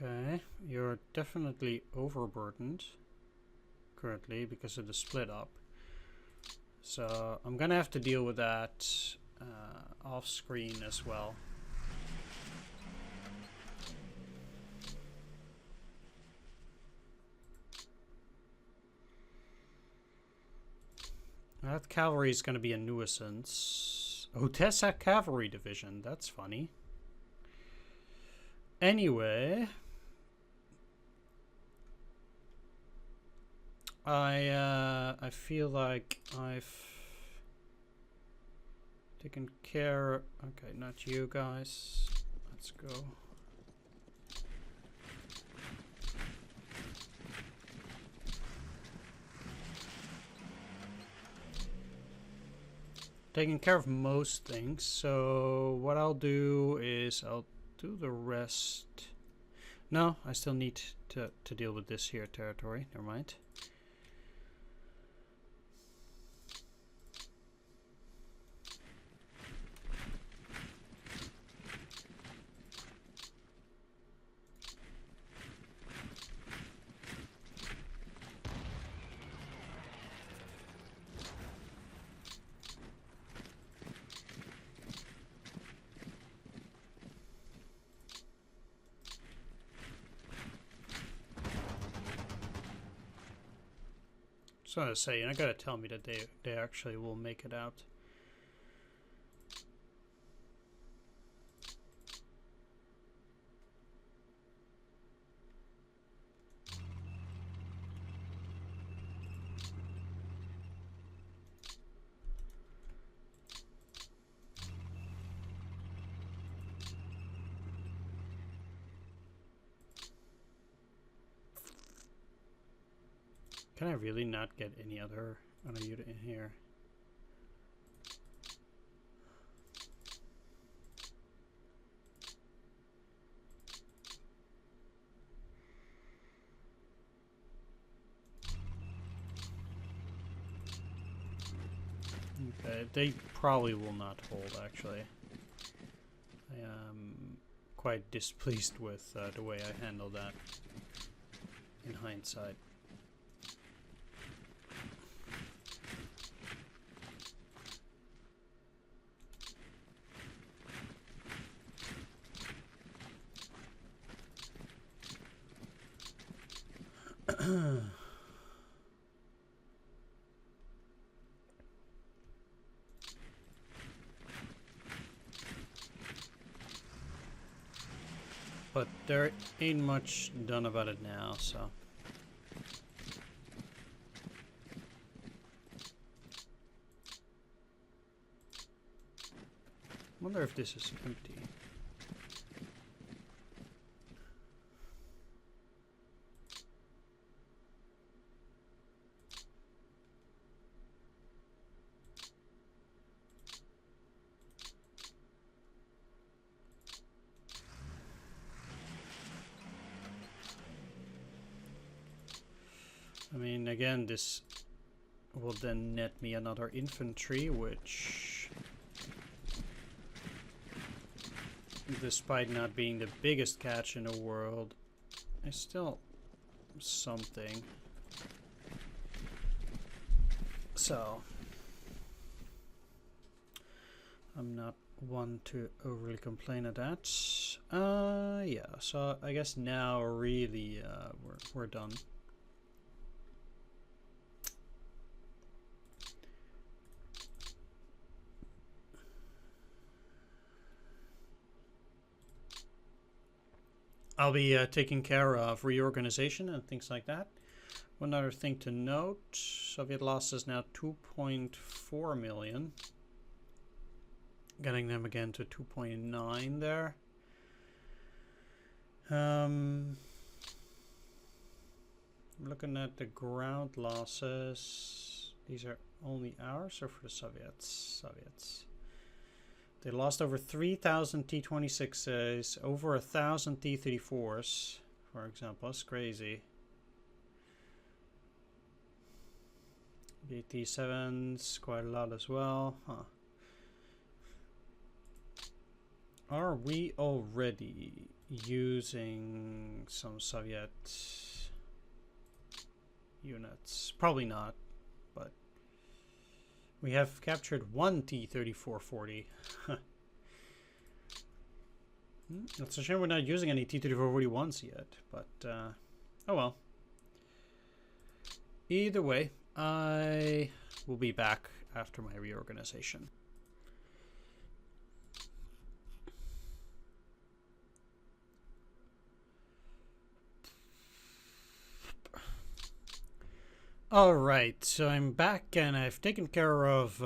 Okay, you're definitely overburdened currently because of the split up. So I'm gonna have to deal with that off screen as well. That cavalry is gonna be a nuisance. Odessa Cavalry Division, that's funny. Anyway, I feel like I've taken care. Okay, not you guys. Let's go. Taking care of most things. So what I'll do is I'll do the rest. No, I still need to deal with this here territory. Never mind. So I was saying, I gotta tell me that they actually will make it out. Can I really not get any other unit in here? Okay, they probably will not hold, actually. I am quite displeased with the way I handled that in hindsight. But there ain't much done about it now, so. Wonder if this is empty. I mean, again, this will then net me another infantry, which, despite not being the biggest catch in the world, is still something. So, I'm not one to overly complain at that. Yeah, so I guess now really we're done. I'll be taking care of reorganization and things like that. One other thing to note, Soviet loss is now 2.4 million. Getting them again to 2.9 there. Looking at the ground losses. These are only ours or for the Soviets? Soviets. They lost over 3,000 T-26s, over 1,000 T-34s, for example. That's crazy. The T-7s, quite a lot as well. Huh. Are we already using some Soviet units? Probably not, but we have captured one T-3440. It's a shame we're not using any T-3441s yet, but oh well. Either way, I will be back after my reorganization. Alright, so I'm back and I've taken care of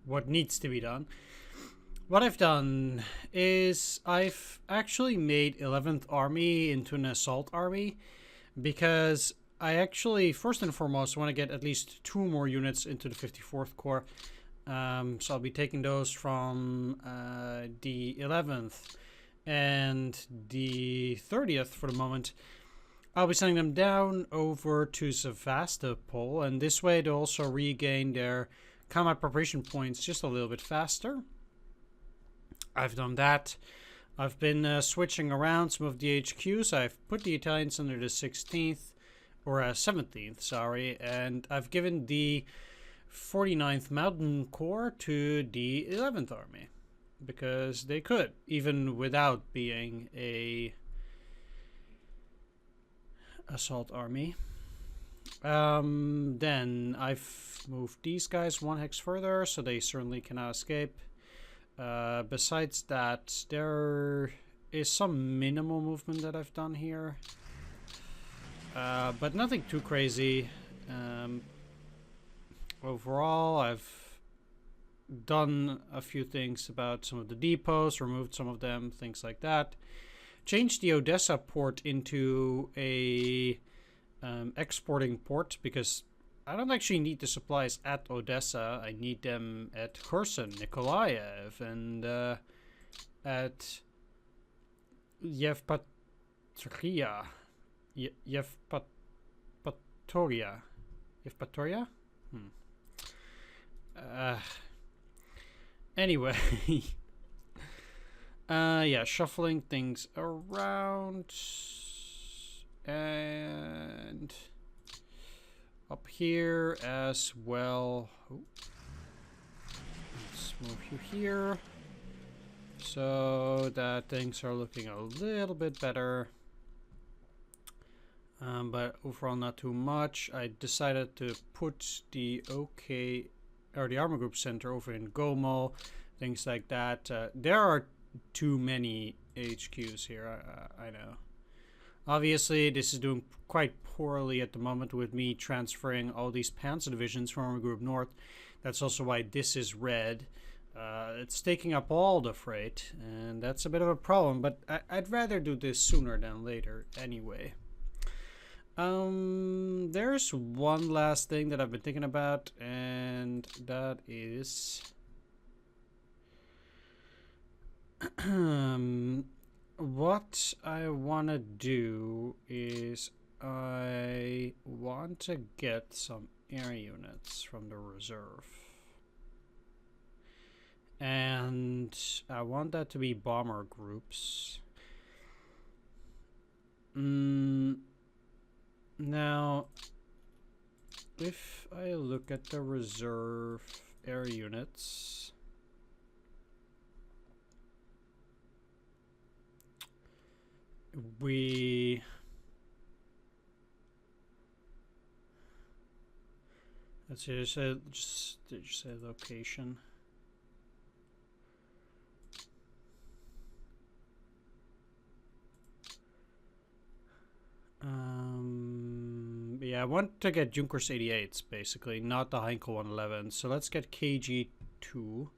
what needs to be done. What I've done is I've actually made 11th Army into an assault army because I actually, first and foremost, want to get at least 2 more units into the 54th Corps. So I'll be taking those from the 11th and the 30th for the moment. I'll be sending them down over to Sevastopol, and this way they'll also regain their combat preparation points just a little bit faster. I've done that. I've been switching around some of the HQs. I've put the Italians under the 16th, or 17th, sorry, and I've given the 49th Mountain Corps to the 11th Army, because they could, even without being a assault army. Then I've moved these guys 1 hex further, so they certainly cannot escape. Besides that, there is some minimal movement that I've done here, but nothing too crazy. Overall, I've done a few things about some of the depots, removed some of them, things like that. Changed the Odessa port into a exporting port because I don't actually need the supplies at Odessa. I need them at Kherson, Nikolaev, and at Yevpatoria. Yevpatoria? Anyway. Yeah, shuffling things around. And up here as well. Oh. Let's move you here. So that things are looking a little bit better. But overall not too much. I decided to put the the armor group center over in Gomo. Things like that. There are too many HQs here, I know. Obviously, this is doing quite poorly at the moment with me transferring all these Panzer divisions from Armor Group North. That's also why this is red. It's taking up all the freight, and that's a bit of a problem, but I'd rather do this sooner than later anyway. There's one last thing that I've been thinking about, and that is... what I want to do is I want to get some air units from the reserve. And I want that to be bomber groups. Now, if I look at the reserve air units... let's see, just say location. Yeah, I want to get Junkers 88s basically, not the Heinkel 111. So let's get KG2.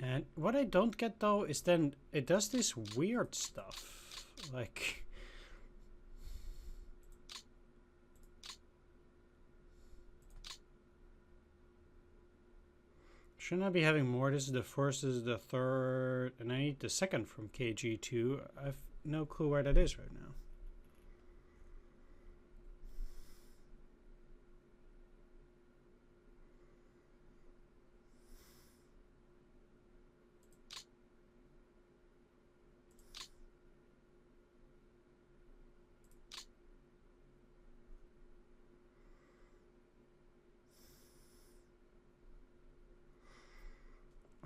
And what I don't get though is then it does this weird stuff. Like, shouldn't I be having more? This is the first, this is the third, and I need the second from KG2. I've no clue where that is right now.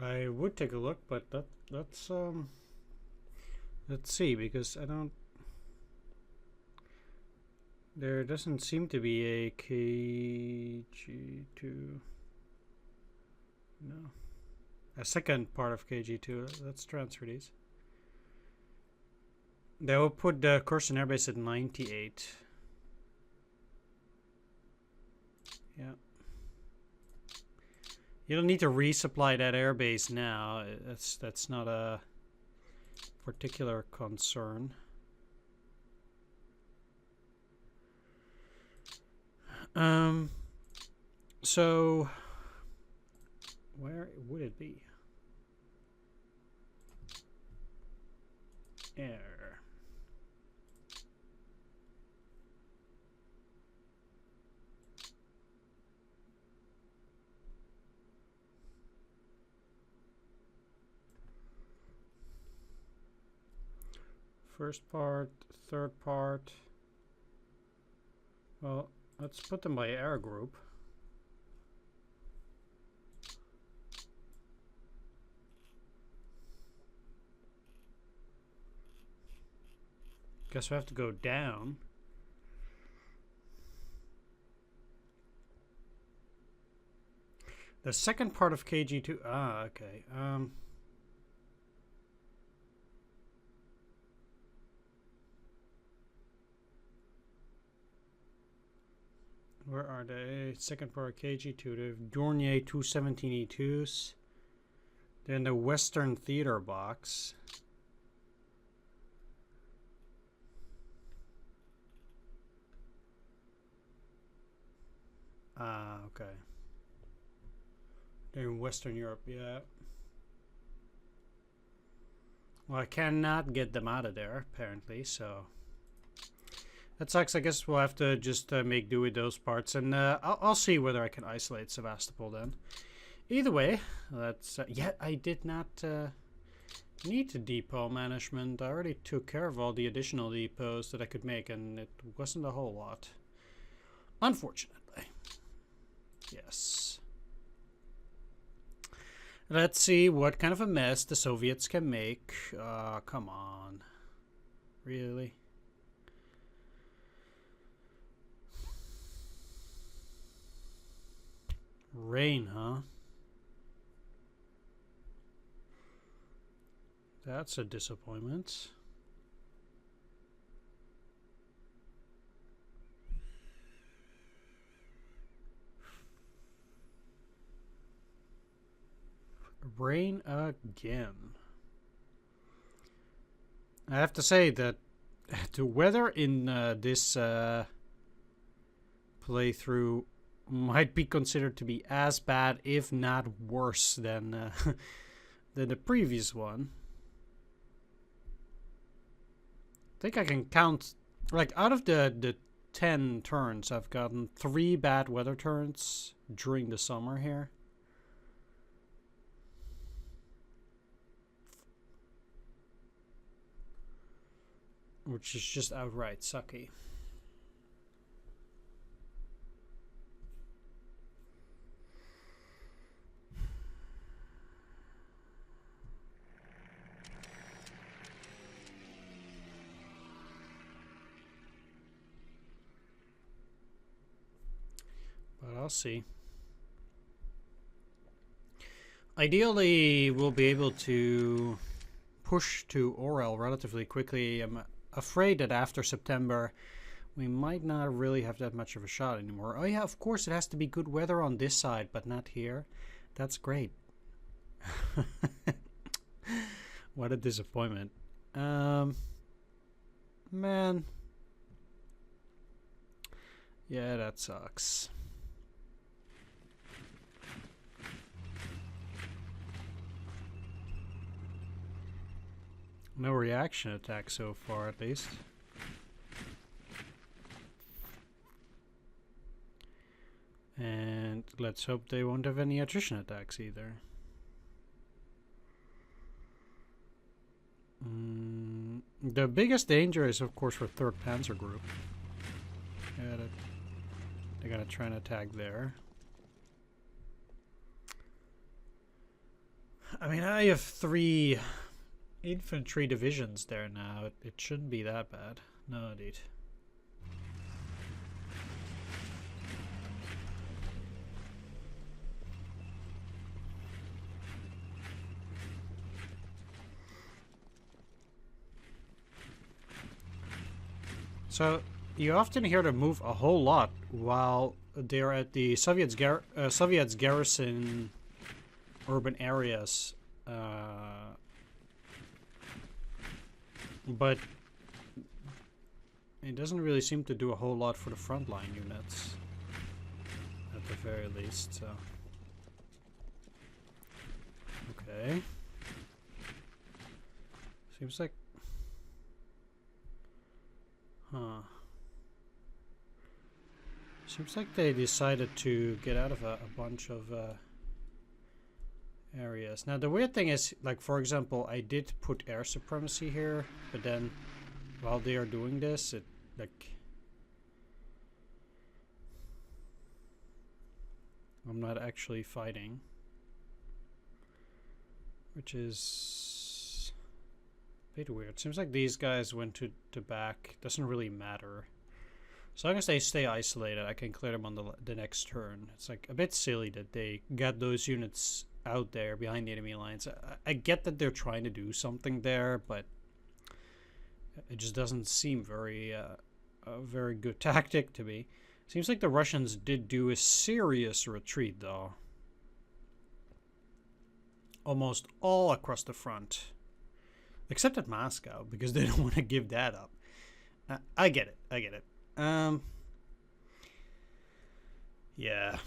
I would take a look, but let's see, because I don't... There doesn't seem to be a KG2. No. A second part of KG2. Let's transfer these. They will put the Corson Airbase at 98. Yeah. You don't need to resupply that airbase now. That's not a particular concern. So where would it be? Air. First part, third part. Well, let's put them by air group. Guess we have to go down. The second part of KG2. Ah, okay. Where are they? Second part of KG2. The Dornier 217E2s. Then the Western Theater box. Ah, okay. They're in Western Europe, yeah. Well, I cannot get them out of there, apparently, so... That sucks. I guess we'll have to just make do with those parts, and I'll see whether I can isolate Sevastopol then. Either way, that's... yeah, I did not need the depot management. I already took care of all the additional depots that I could make, and it wasn't a whole lot. Unfortunately. Yes. Let's see what kind of a mess the Soviets can make. Come on. Really? Rain, huh? That's a disappointment. Rain again. I have to say that the weather in this playthrough might be considered to be as bad, if not worse, than than the previous one. I think I can count, like, out of the 10 turns, I've gotten 3 bad weather turns during the summer here. Which is just outright sucky. But I'll see. Ideally, we'll be able to push to Orel relatively quickly. I'm afraid that after September, we might not really have that much of a shot anymore. Oh yeah, of course it has to be good weather on this side, but not here. That's great. What a disappointment. Man. Yeah, that sucks. No reaction attack so far, at least. And let's hope they won't have any attrition attacks either. The biggest danger is, of course, for 3rd Panzer Group. Yeah, they're gonna try and attack there. I mean, I have 3 infantry divisions there now. It shouldn't be that bad. No, indeed. So, you often hear them move a whole lot while they're at the Soviets garrison urban areas. But it doesn't really seem to do a whole lot for the frontline units, at the very least, so. Okay. Seems like... Huh. Seems like they decided to get out of a bunch of areas. Now the weird thing is, like, for example, I did put air supremacy here, but then while they are doing this, it, like, I'm not actually fighting, which is a bit weird. Seems like these guys went to back. Doesn't really matter. As long as they stay isolated, I can clear them on the next turn. It's like a bit silly that they got those units out there behind the enemy lines. I get that they're trying to do something there, but it just doesn't seem very a very good tactic to me. Seems like the Russians did do a serious retreat, though. Almost all across the front. Except at Moscow, because they don't want to give that up. I get it. I get it. Yeah.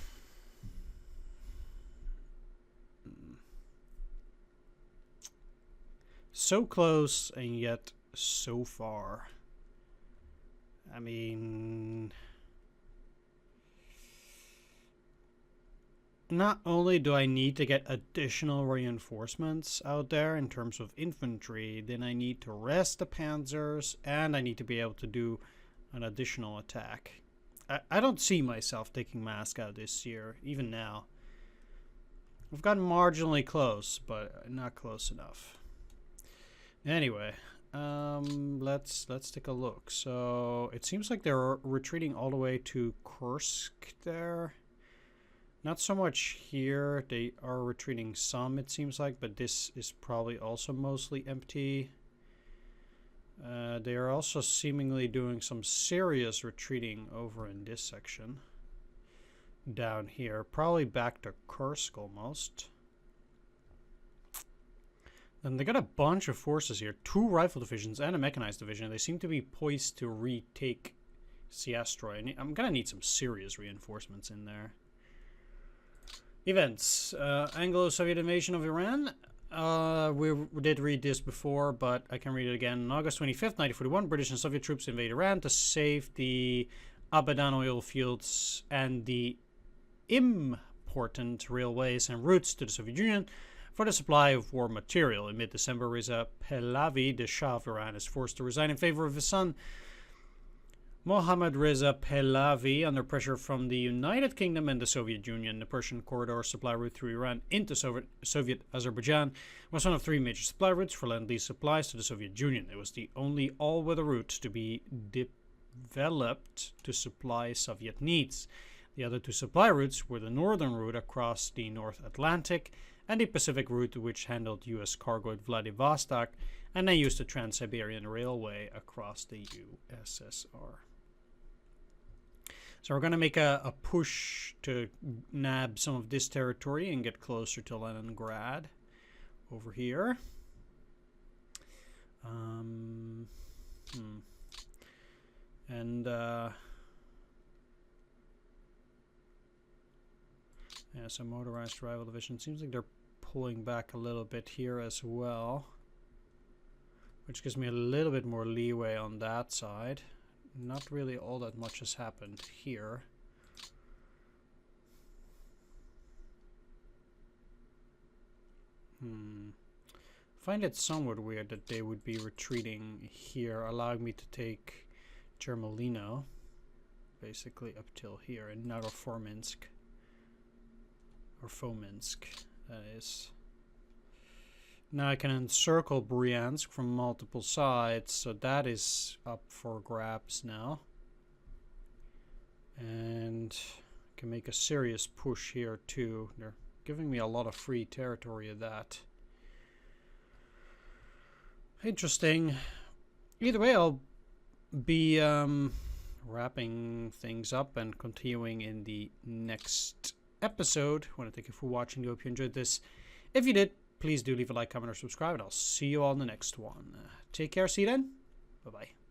So close and yet so far. I mean, not only do I need to get additional reinforcements out there in terms of infantry, then I need to rest the panzers, and I need to be able to do an additional attack. I don't see myself taking Moscow this year, even now. We've gotten marginally close, but not close enough. Anyway, let's take a look. So it seems like they're retreating all the way to Kursk there. Not so much here. They are retreating some, it seems like, but this is probably also mostly empty. They are also seemingly doing some serious retreating over in this section. Down here. Probably back to Kursk almost. And they got a bunch of forces here. 2 rifle divisions and a mechanized division. They seem to be poised to retake Siastroy. I'm gonna need some serious reinforcements in there. Events. Anglo-Soviet invasion of Iran. We did read this before, but I can read it again. On August 25th, 1941, British and Soviet troops invade Iran to save the Abadan oil fields and the important railways and routes to the Soviet Union for the supply of war material. In mid-December, Reza Pahlavi, the Shah of Iran, is forced to resign in favor of his son, Mohammad Reza Pahlavi. Under pressure from the United Kingdom and the Soviet Union, the Persian corridor supply route through Iran into Soviet Azerbaijan was one of 3 major supply routes for Lend-Lease supplies to the Soviet Union. It was the only all-weather route to be developed to supply Soviet needs. The other 2 supply routes were the northern route across the North Atlantic and the Pacific route, which handled U.S. cargo at Vladivostok and then used the Trans-Siberian Railway across the USSR. So we're going to make a push to nab some of this territory and get closer to Leningrad over here. Yeah, so motorized rival division. Seems like they're pulling back a little bit here as well, which gives me a little bit more leeway on that side. Not really all that much has happened here. Find it somewhat weird that they would be retreating here, allowing me to take Germolino, basically up till here, in Nagoforminsk. Or Fominsk, that is. Now I can encircle Bryansk from multiple sides, so that is up for grabs now. And can make a serious push here too. They're giving me a lot of free territory of that. Interesting. Either way, I'll be wrapping things up and continuing in the next episode. I want to thank you for watching. I hope you enjoyed this. If you did, please do leave a like, comment, or subscribe, and I'll see you all in the next one. Take care. See you then. Bye-bye.